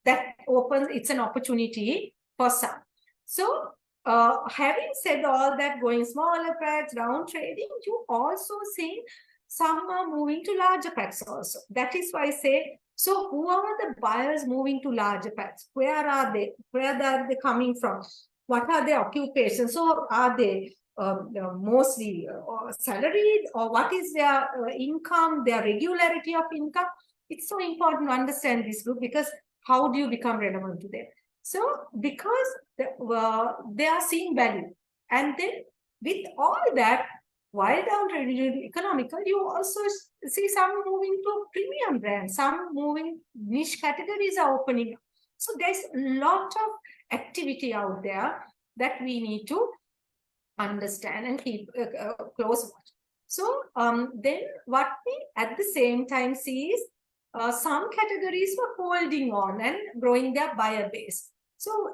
that opens, it's an opportunity for some. So having said all that, going smaller packs, round trading, you also see some are moving to larger packs also. That is why I say, so who are the buyers moving to larger packs? Where are they? Where are they coming from? What are their occupations? So are they mostly salaried, or what is their income, their regularity of income? It's so important to understand this group, because how do you become relevant to them? So because they are seeing value, and then with all that, while down economical, you also see some moving to premium brands, some moving, niche categories are opening up. So there's a lot of activity out there that we need to understand and keep close watch. So then what we at the same time see is some categories were holding on and growing their buyer base. So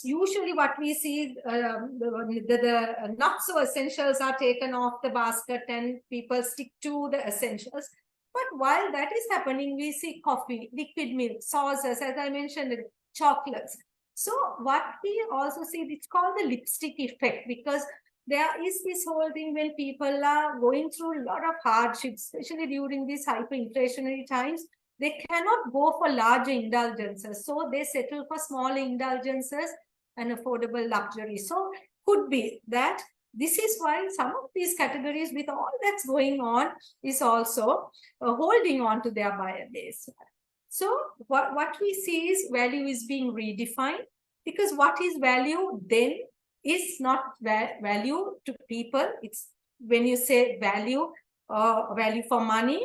usually what we see, the not so essentials are taken off the basket and people stick to the essentials. But while that is happening, we see coffee, liquid milk, sauces, as I mentioned, chocolates. So what we also see, it's called the lipstick effect, because there is this whole thing when people are going through a lot of hardships, especially during these hyperinflationary times, they cannot go for larger indulgences. So they settle for smaller indulgences and affordable luxury. So could be that this is why some of these categories, with all that's going on, is also holding on to their buyer base. So what we see is value is being redefined, because what is value then is not value to people. It's when you say value, value for money,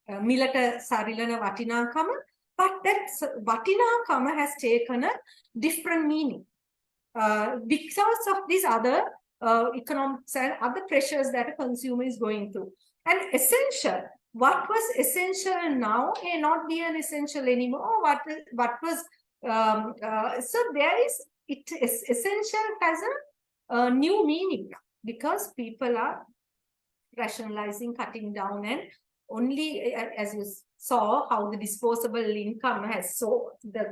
Milata Sarilana Vatinakama, but that Vatinakama has taken a different meaning because of these other economics and other pressures that a consumer is going through. And essential, what was essential now may not be an essential anymore. What was so there is, it is essential has a new meaning now, because people are rationalizing, cutting down, and only as you saw how the disposable income has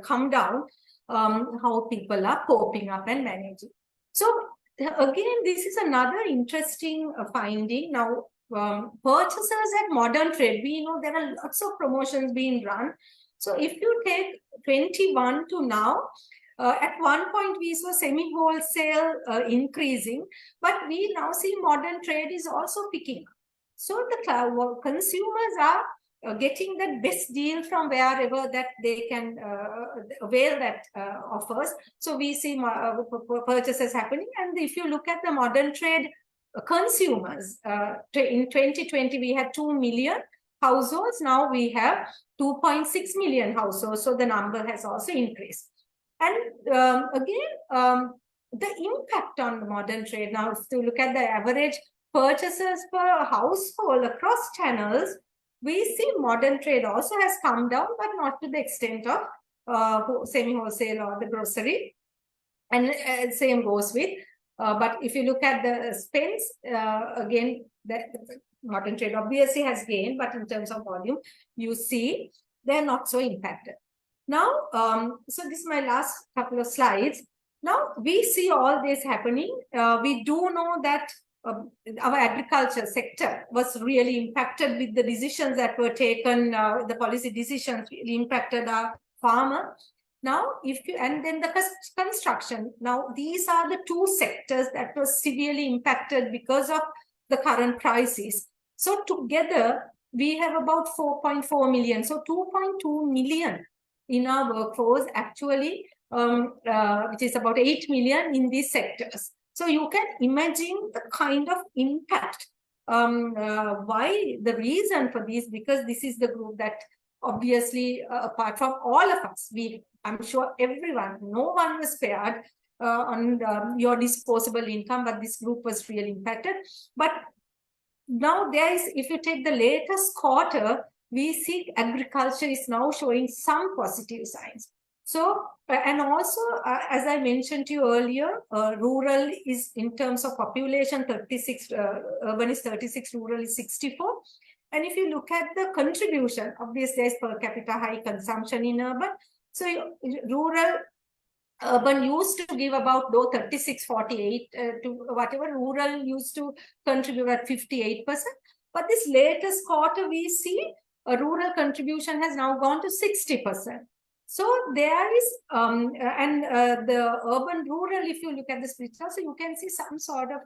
come down, how people are coping up and managing. So again, this is another interesting finding. Now, purchasers at modern trade, we know there are lots of promotions being run. So if you take 21 to now, at one point we saw semi-wholesale increasing, but we now see modern trade is also picking up. So the consumers are getting the best deal from wherever that they can avail that offers. So we see purchases happening. And if you look at the modern trade consumers, in 2020 we had 2 million households. Now we have 2.6 million households. So the number has also increased. And again, the impact on the modern trade. Now, if you look at the average purchases per household across channels, we see modern trade also has come down, but not to the extent of semi-wholesale or the grocery. And same goes with, but if you look at the spends, again, the modern trade obviously has gained, but in terms of volume, you see they're not so impacted. Now, so this is my last couple of slides. Now, we see all this happening. We do know that our agriculture sector was really impacted with the decisions that were taken. The policy decisions really impacted our farmer. Now, and then the construction. Now, these are the two sectors that were severely impacted because of the current crisis. So together, we have about 4.4 million. So 2.2 million in our workforce actually, which is about 8 million in these sectors. So you can imagine the kind of impact. Why the reason for this, because this is the group that obviously, apart from all of us, I'm sure everyone, no one was spared on your disposable income, but this group was really impacted. But now if you take the latest quarter, we see agriculture is now showing some positive signs. So, and also, as I mentioned to you earlier, rural is, in terms of population, 36, urban is 36, rural is 64. And if you look at the contribution, obviously there's per capita high consumption in urban. So urban used to give about 36-48 to whatever, rural used to contribute at 58%. But this latest quarter, we see a rural contribution has now gone to 60%. So there is, the urban-rural, if you look at the split, so you can see some sort of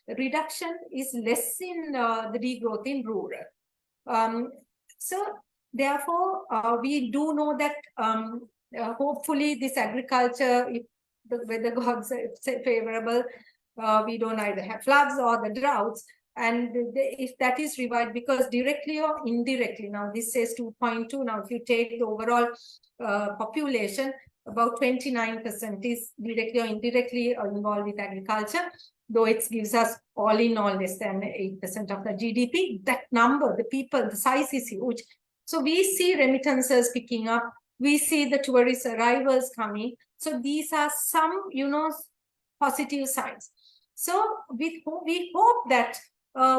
a reduction is less in the degrowth in rural. So therefore, we do know that hopefully this agriculture, if the weather gods are favorable, we don't either have floods or the droughts. And if that is revived, because directly or indirectly, now this says 2.2, now if you take the overall population, about 29% is directly or indirectly involved with agriculture, though it gives us all in all less than 8% of the GDP. That number, the people, the size is huge. So we see remittances picking up. We see the tourist arrivals coming. So these are some, positive signs. So we hope that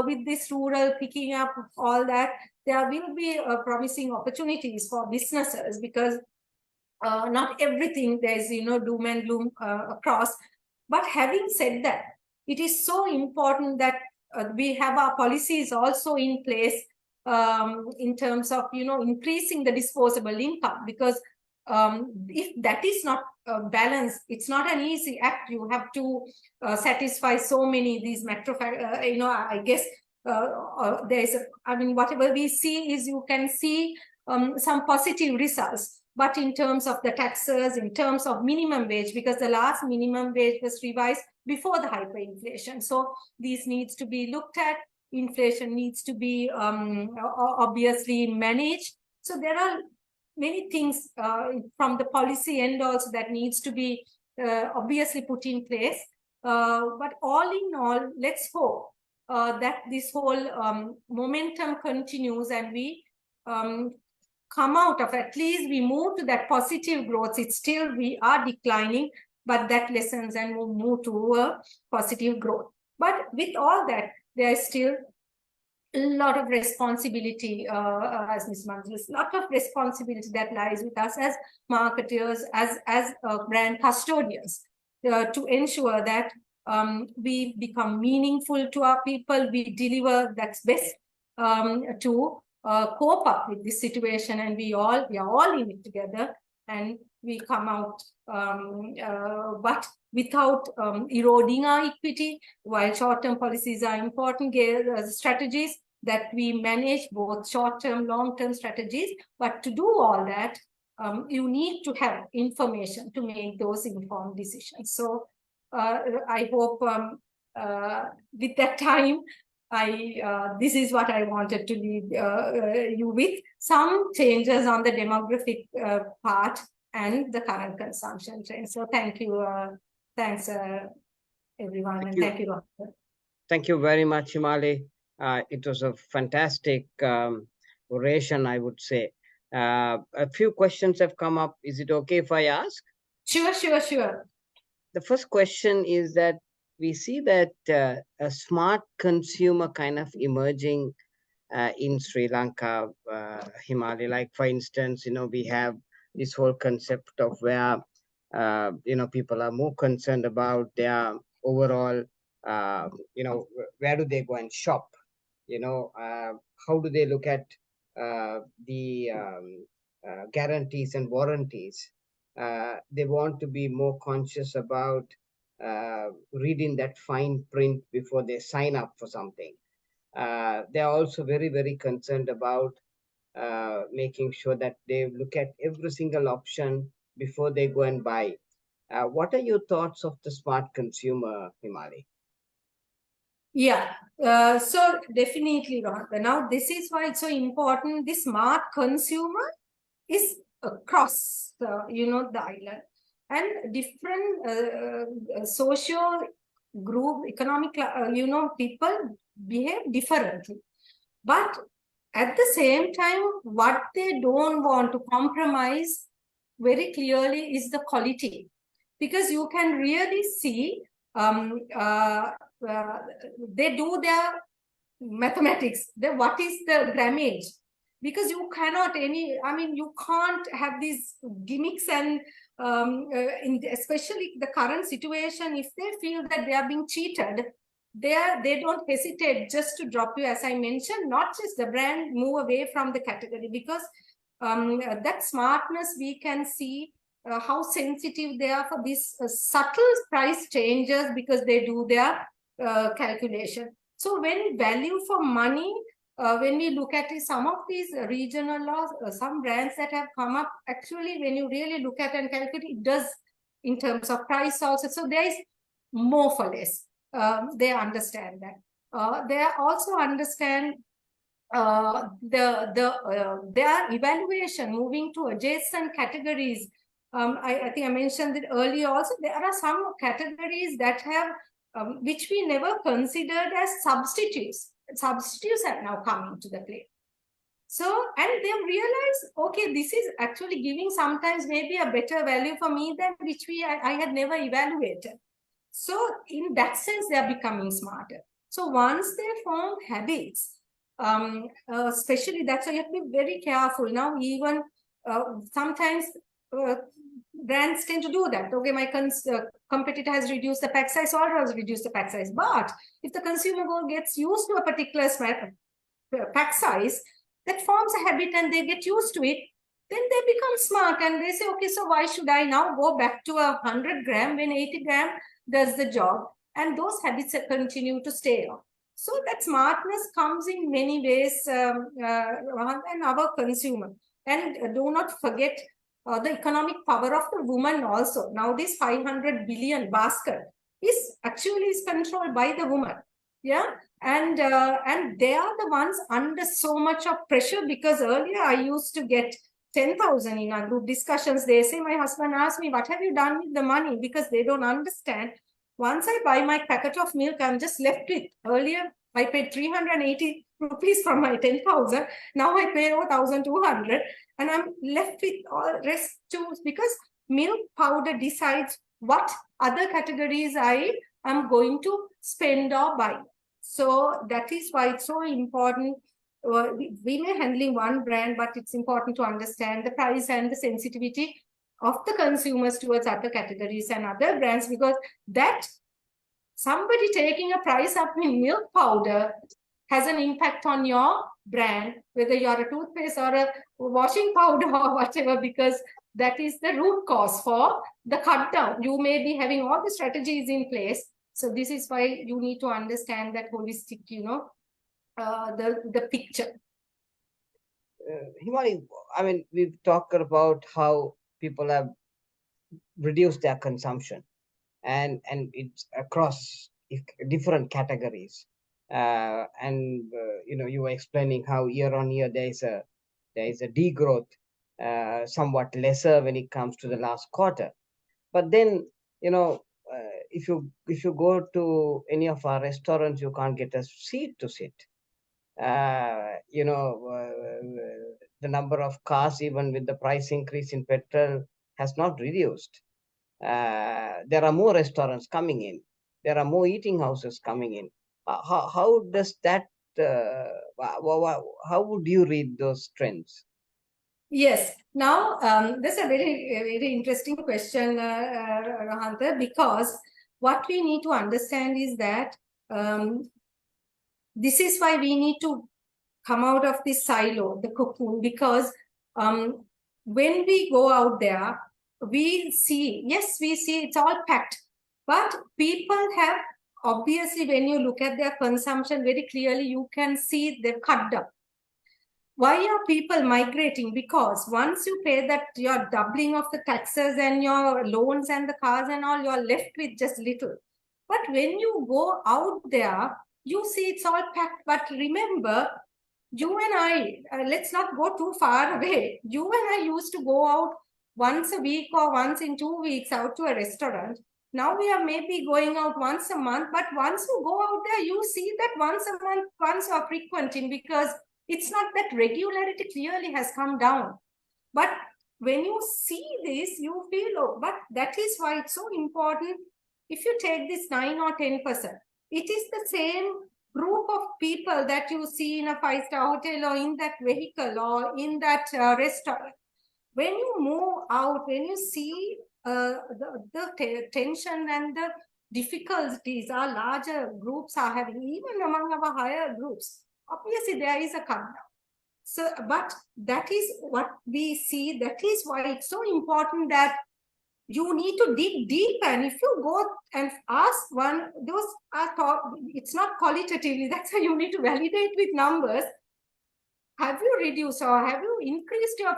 with this rural picking up, all that, there will be promising opportunities for businesses, because not everything there's, doom and gloom across. But having said that, it is so important that we have our policies also in place in terms of, increasing the disposable income, because if that is not balanced, it's not an easy act. You have to satisfy so many these metro, I guess whatever we see is, you can see some positive results. But in terms of the taxes, in terms of minimum wage, because the last minimum wage was revised before the hyperinflation. So these needs to be looked at. Inflation needs to be obviously managed. So there are many things from the policy end also that needs to be obviously put in place. But all in all, let's hope that this whole momentum continues, and we come out of, at least we move to that positive growth. It's still, we are declining, but that lessens and we'll move to a positive growth. But with all that, there is still a lot of responsibility, as Ms. Madurusinghe, a lot of responsibility that lies with us as marketers, as brand custodians, to ensure that we become meaningful to our people, we deliver that's best to cope up with this situation, and we are all in it together, and we come out, but without eroding our equity. While short-term policies are important strategies that we manage, both short-term, long-term strategies, but to do all that, you need to have information to make those informed decisions. So I hope with that time, this is what I wanted to leave you with, some changes on the demographic part and the current consumption trend. So thank you. Thanks, everyone. Thank you, Doctor. Thank you very much, Himalee. It was a fantastic oration, I would say. A few questions have come up. Is it okay if I ask? Sure. The first question is that we see that a smart consumer kind of emerging in Sri Lanka, Himalee. Like, for instance, we have this whole concept of where, people are more concerned about their overall, where do they go and shop? How do they look at the guarantees and warranties? They want to be more conscious about reading that fine print before they sign up for something. They're also very, very concerned about making sure that they look at every single option before they go and buy. What are your thoughts of the smart consumer, Himalee? Yeah, so definitely, Rohan. Now, this is why it's so important. This smart consumer is across, the island, and different social group, economic, people behave differently. But at the same time, what they don't want to compromise very clearly is the quality, because you can really see uh, they do their mathematics, what is the grammage, because you cannot you can't have these gimmicks, and especially the current situation, if they feel that they are being cheated, they don't hesitate just to drop you, as I mentioned, not just the brand, move away from the category, because that smartness, we can see how sensitive they are for these subtle price changes, because they do their calculation. So when value for money, when we look at it, some of these regional laws, some brands that have come up, actually, when you really look at and calculate, it does in terms of price also. So there is more for less. They understand that. They also understand their evaluation, moving to adjacent categories. I think I mentioned it earlier also. There are some categories that have which we never considered as substitutes. Substitutes are now coming to the play. So, and they realize, okay, this is actually giving sometimes maybe a better value for me than which I had never evaluated. So in that sense, they are becoming smarter. So once they form habits, especially that's why you have to be very careful. Now, even sometimes brands tend to do that. Okay, my competitor has reduced the pack size, or has reduced the pack size. But if the consumer gets used to a particular pack size, that forms a habit and they get used to it, then they become smart and they say, okay, so why should I now go back to 100 gram when 80 gram does the job? And those habits continue to stay on. So that smartness comes in many ways, and our consumer. And do not forget the economic power of the woman also. Now this 500 billion basket is controlled by the woman. Yeah, and they are the ones under so much of pressure, because earlier I used to get 10,000 in our group discussions. They say, my husband asked me, what have you done with the money? Because they don't understand. Once I buy my packet of milk, I'm just left with, earlier I paid 380 rupees for my 10,000. Now I pay 1,200 and I'm left with all rest too, because milk powder decides what other categories I am going to spend or buy. So that is why it's so important. We may handling one brand, but it's important to understand the price and the sensitivity of the consumers towards other categories and other brands, because that somebody taking a price up in milk powder has an impact on your brand, whether you're a toothpaste or a washing powder or whatever, because that is the root cause for the cut down. You may be having all the strategies in place. So this is why you need to understand that holistic, the picture. Himalee, I mean, we've talked about how people have reduced their consumption, and it's across different categories. You were explaining how year on year there is a degrowth, somewhat lesser when it comes to the last quarter. But then, if you go to any of our restaurants, you can't get a seat to sit. The number of cars, even with the price increase in petrol, has not reduced. There are more restaurants coming in. There are more eating houses coming in. How does that? How would you read those trends? Yes. Now, that's a very interesting question, Rahanta, because what we need to understand is that this is why we need to come out of this silo, the cocoon, because when we go out there, we see it's all packed, but people have, obviously, when you look at their consumption very clearly, you can see they've cut down. Why are people migrating? Because once you pay that, your doubling of the taxes and your loans and the cars and all, you're left with just little. But when you go out there, you see it's all packed. But remember, you and I, let's not go too far away. You and I used to go out once a week or once in 2 weeks out to a restaurant. Now we are maybe going out once a month, but once you go out there, you see that once a month, once you are frequenting, because it's not that regularity clearly has come down. But when you see this, you feel, oh, but that is why it's so important. If you take this 9 or 10%, it is the same group of people that you see in a 5-star hotel or in that vehicle or in that restaurant. When you move out, when you see the tension and the difficulties our larger groups are having, even among our higher groups, obviously there is a come down. So, but that is what we see. That is why it's so important that you need to dig deep. And if you go and ask one, those are thought, it's not qualitatively, that's why you need to validate with numbers. Have you reduced or have you increased your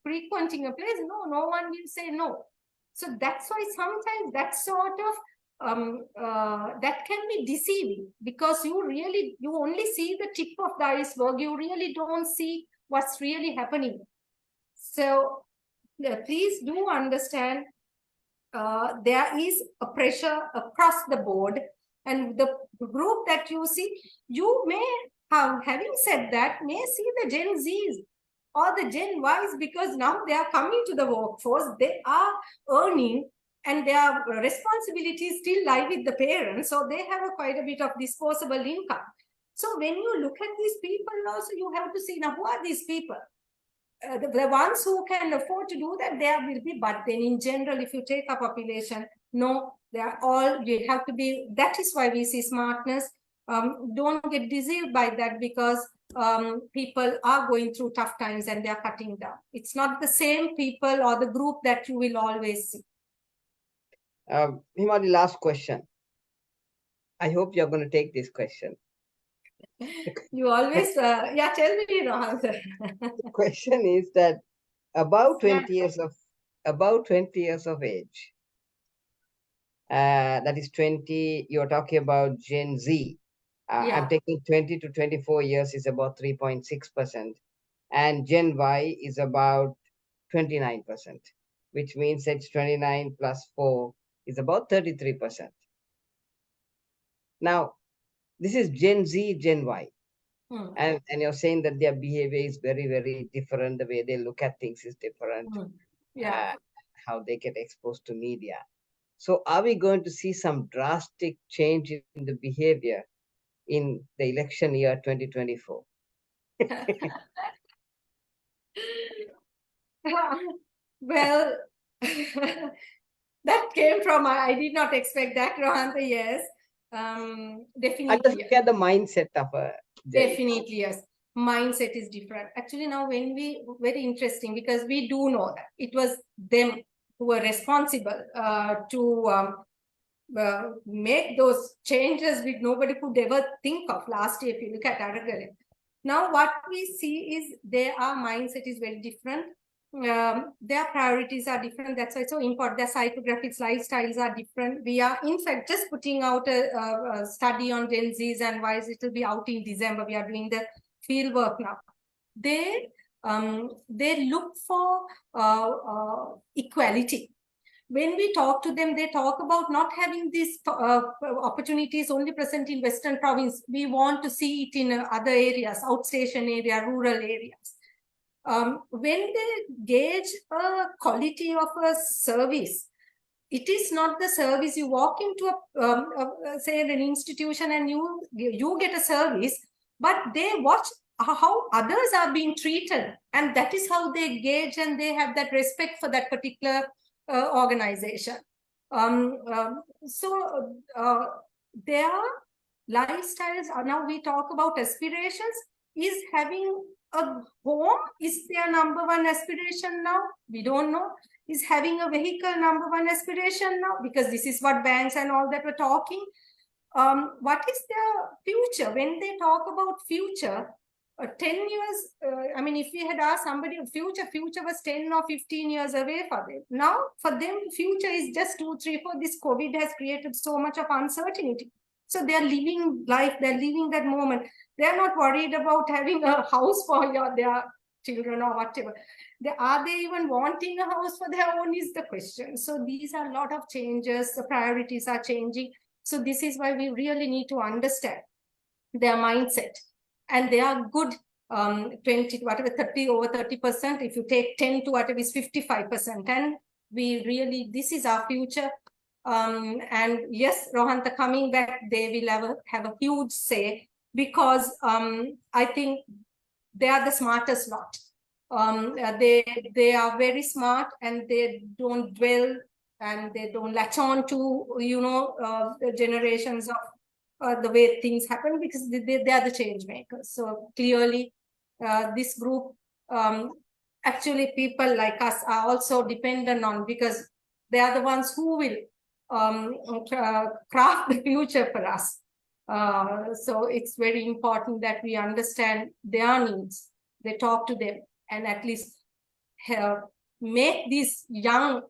frequenting a place? No, no one will say no. So that's why sometimes that sort of that can be deceiving, because you only see the tip of the iceberg. You really don't see what's really happening. So please do understand there is a pressure across the board, and the group that you see, you may have, having said that, may see the Gen Zs or the Gen Ys, because now they are coming to the workforce, they are earning, and their responsibilities still lie with the parents, so they have quite a bit of disposable income. So when you look at these people also, you have to see, now who are these people? The ones who can afford to do that, there will be, but then in general, if you take a population, no, they are all, you have to be, that is why we see smartness. Don't get deceived by that, because people are going through tough times and they are cutting down. It's not the same people or the group that you will always see. Himalee, last question. I hope you're going to take this question. You always, yeah, tell me, Rohan. The question is that about 20 years of age, that is 20, you're talking about Gen Z. Yeah. I'm taking 20 to 24 years is about 3.6%. And Gen Y is about 29%, which means it's 29 plus 4 is about 33%. Now, this is Gen Z, Gen Y. And you're saying that their behavior is very, very different. The way they look at things is different. Yeah. How they get exposed to media. So are we going to see some drastic change in the behavior in the election year 2024? Well, that came from, I did not expect that, Rohan. Yes. Definitely. And just look at the mindset of a definitely, yes. Mindset is different. Actually, now when we, very interesting, because we do know that it was them who were responsible to make those changes which nobody could ever think of last year. If you look at Aragal, now what we see is their mindset is very different. Their priorities are different. That's why it's so important. Their psychographics, lifestyles are different. We are, in fact, just putting out a study on Gen Zs and Ys. It will be out in December. We are doing the field work now. They look for equality. When we talk to them, they talk about not having these opportunities only present in Western province. We want to see it in other areas, outstation area, rural areas. When they gauge a quality of a service, it is not the service. You walk into say an institution and you get a service, but they watch how others are being treated, and that is how they gauge, and they have that respect for that particular organization. So their lifestyles are, now we talk about aspirations. Is having a home is their number one aspiration now? We don't know. Is having a vehicle number one aspiration now? Because this is what banks and all that were talking. What is their future? When they talk about future, 10 years, I mean, if we had asked somebody, future was 10 or 15 years away for them. Now, for them, future is just 2, 3, 4. This COVID has created so much of uncertainty. So they're living life, they're living that moment. They're not worried about having a house for their children or whatever. Are they even wanting a house for their own is the question. So these are a lot of changes, the priorities are changing. So this is why we really need to understand their mindset. And they are good 20, whatever, 30, over 30%. If you take 10 to whatever is 55%. And we really, this is our future. And yes, Rohantha coming back, they will have a huge say, because I think they are the smartest lot. They are very smart, and they don't dwell, and they don't latch on to, the generations of the way things happen, because they are the change makers. So clearly, this group, actually people like us are also dependent on, because they are the ones who will craft the future for us. So it's very important that we understand their needs. They talk to them, and at least make this young,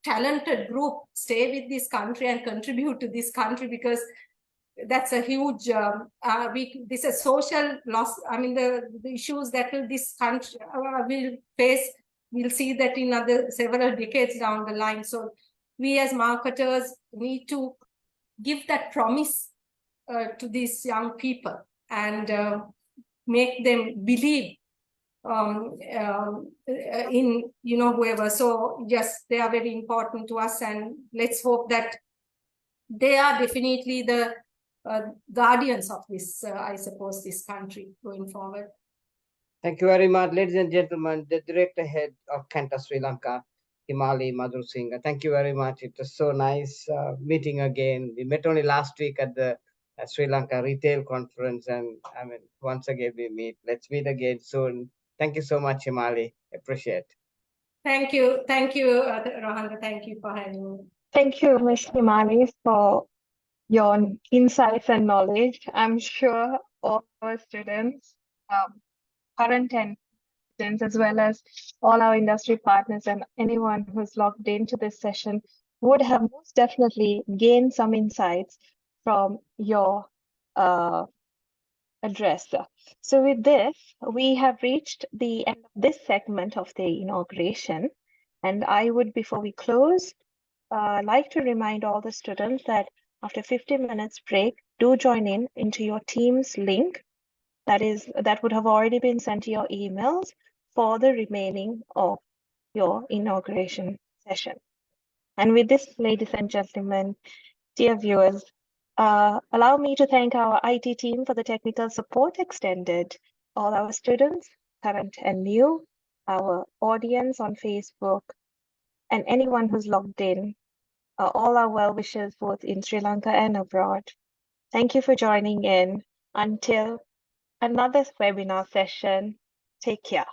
talented group stay with this country and contribute to this country, because that's a huge, this is social loss. I mean, the issues that this country will face, we'll see that in several decades down the line. So we as marketers need to give that promise to these young people, and make them believe in, whoever. So yes, they are very important to us, and let's hope that they are definitely the guardians of this, I suppose, this country going forward. Thank you very much, ladies and gentlemen. The Director Head of Kantar Sri Lanka, Himalee Madurusinghe. Thank you very much. It was so nice meeting again. We met only last week at the Sri Lanka Retail Conference, and I mean, once again we meet. Let's meet again soon. Thank you so much, Himalee. Appreciate. Thank you, Rohantha. Thank you for having me. Thank you, Ms. Himalee, for your insights and knowledge. I'm sure all our students, current and students, as well as all our industry partners and anyone who's logged into this session, would have most definitely gained some insights from your address. So with this, we have reached the end of this segment of the inauguration. And I would, before we close, like to remind all the students that after 15 minutes break, do join into your Teams link that would have already been sent to your emails for the remaining of your inauguration session. And with this, ladies and gentlemen, dear viewers, allow me to thank our IT team for the technical support extended, all our students, current and new, our audience on Facebook, and anyone who's logged in, all our well-wishers both in Sri Lanka and abroad. Thank you for joining in. Until another webinar session, take care.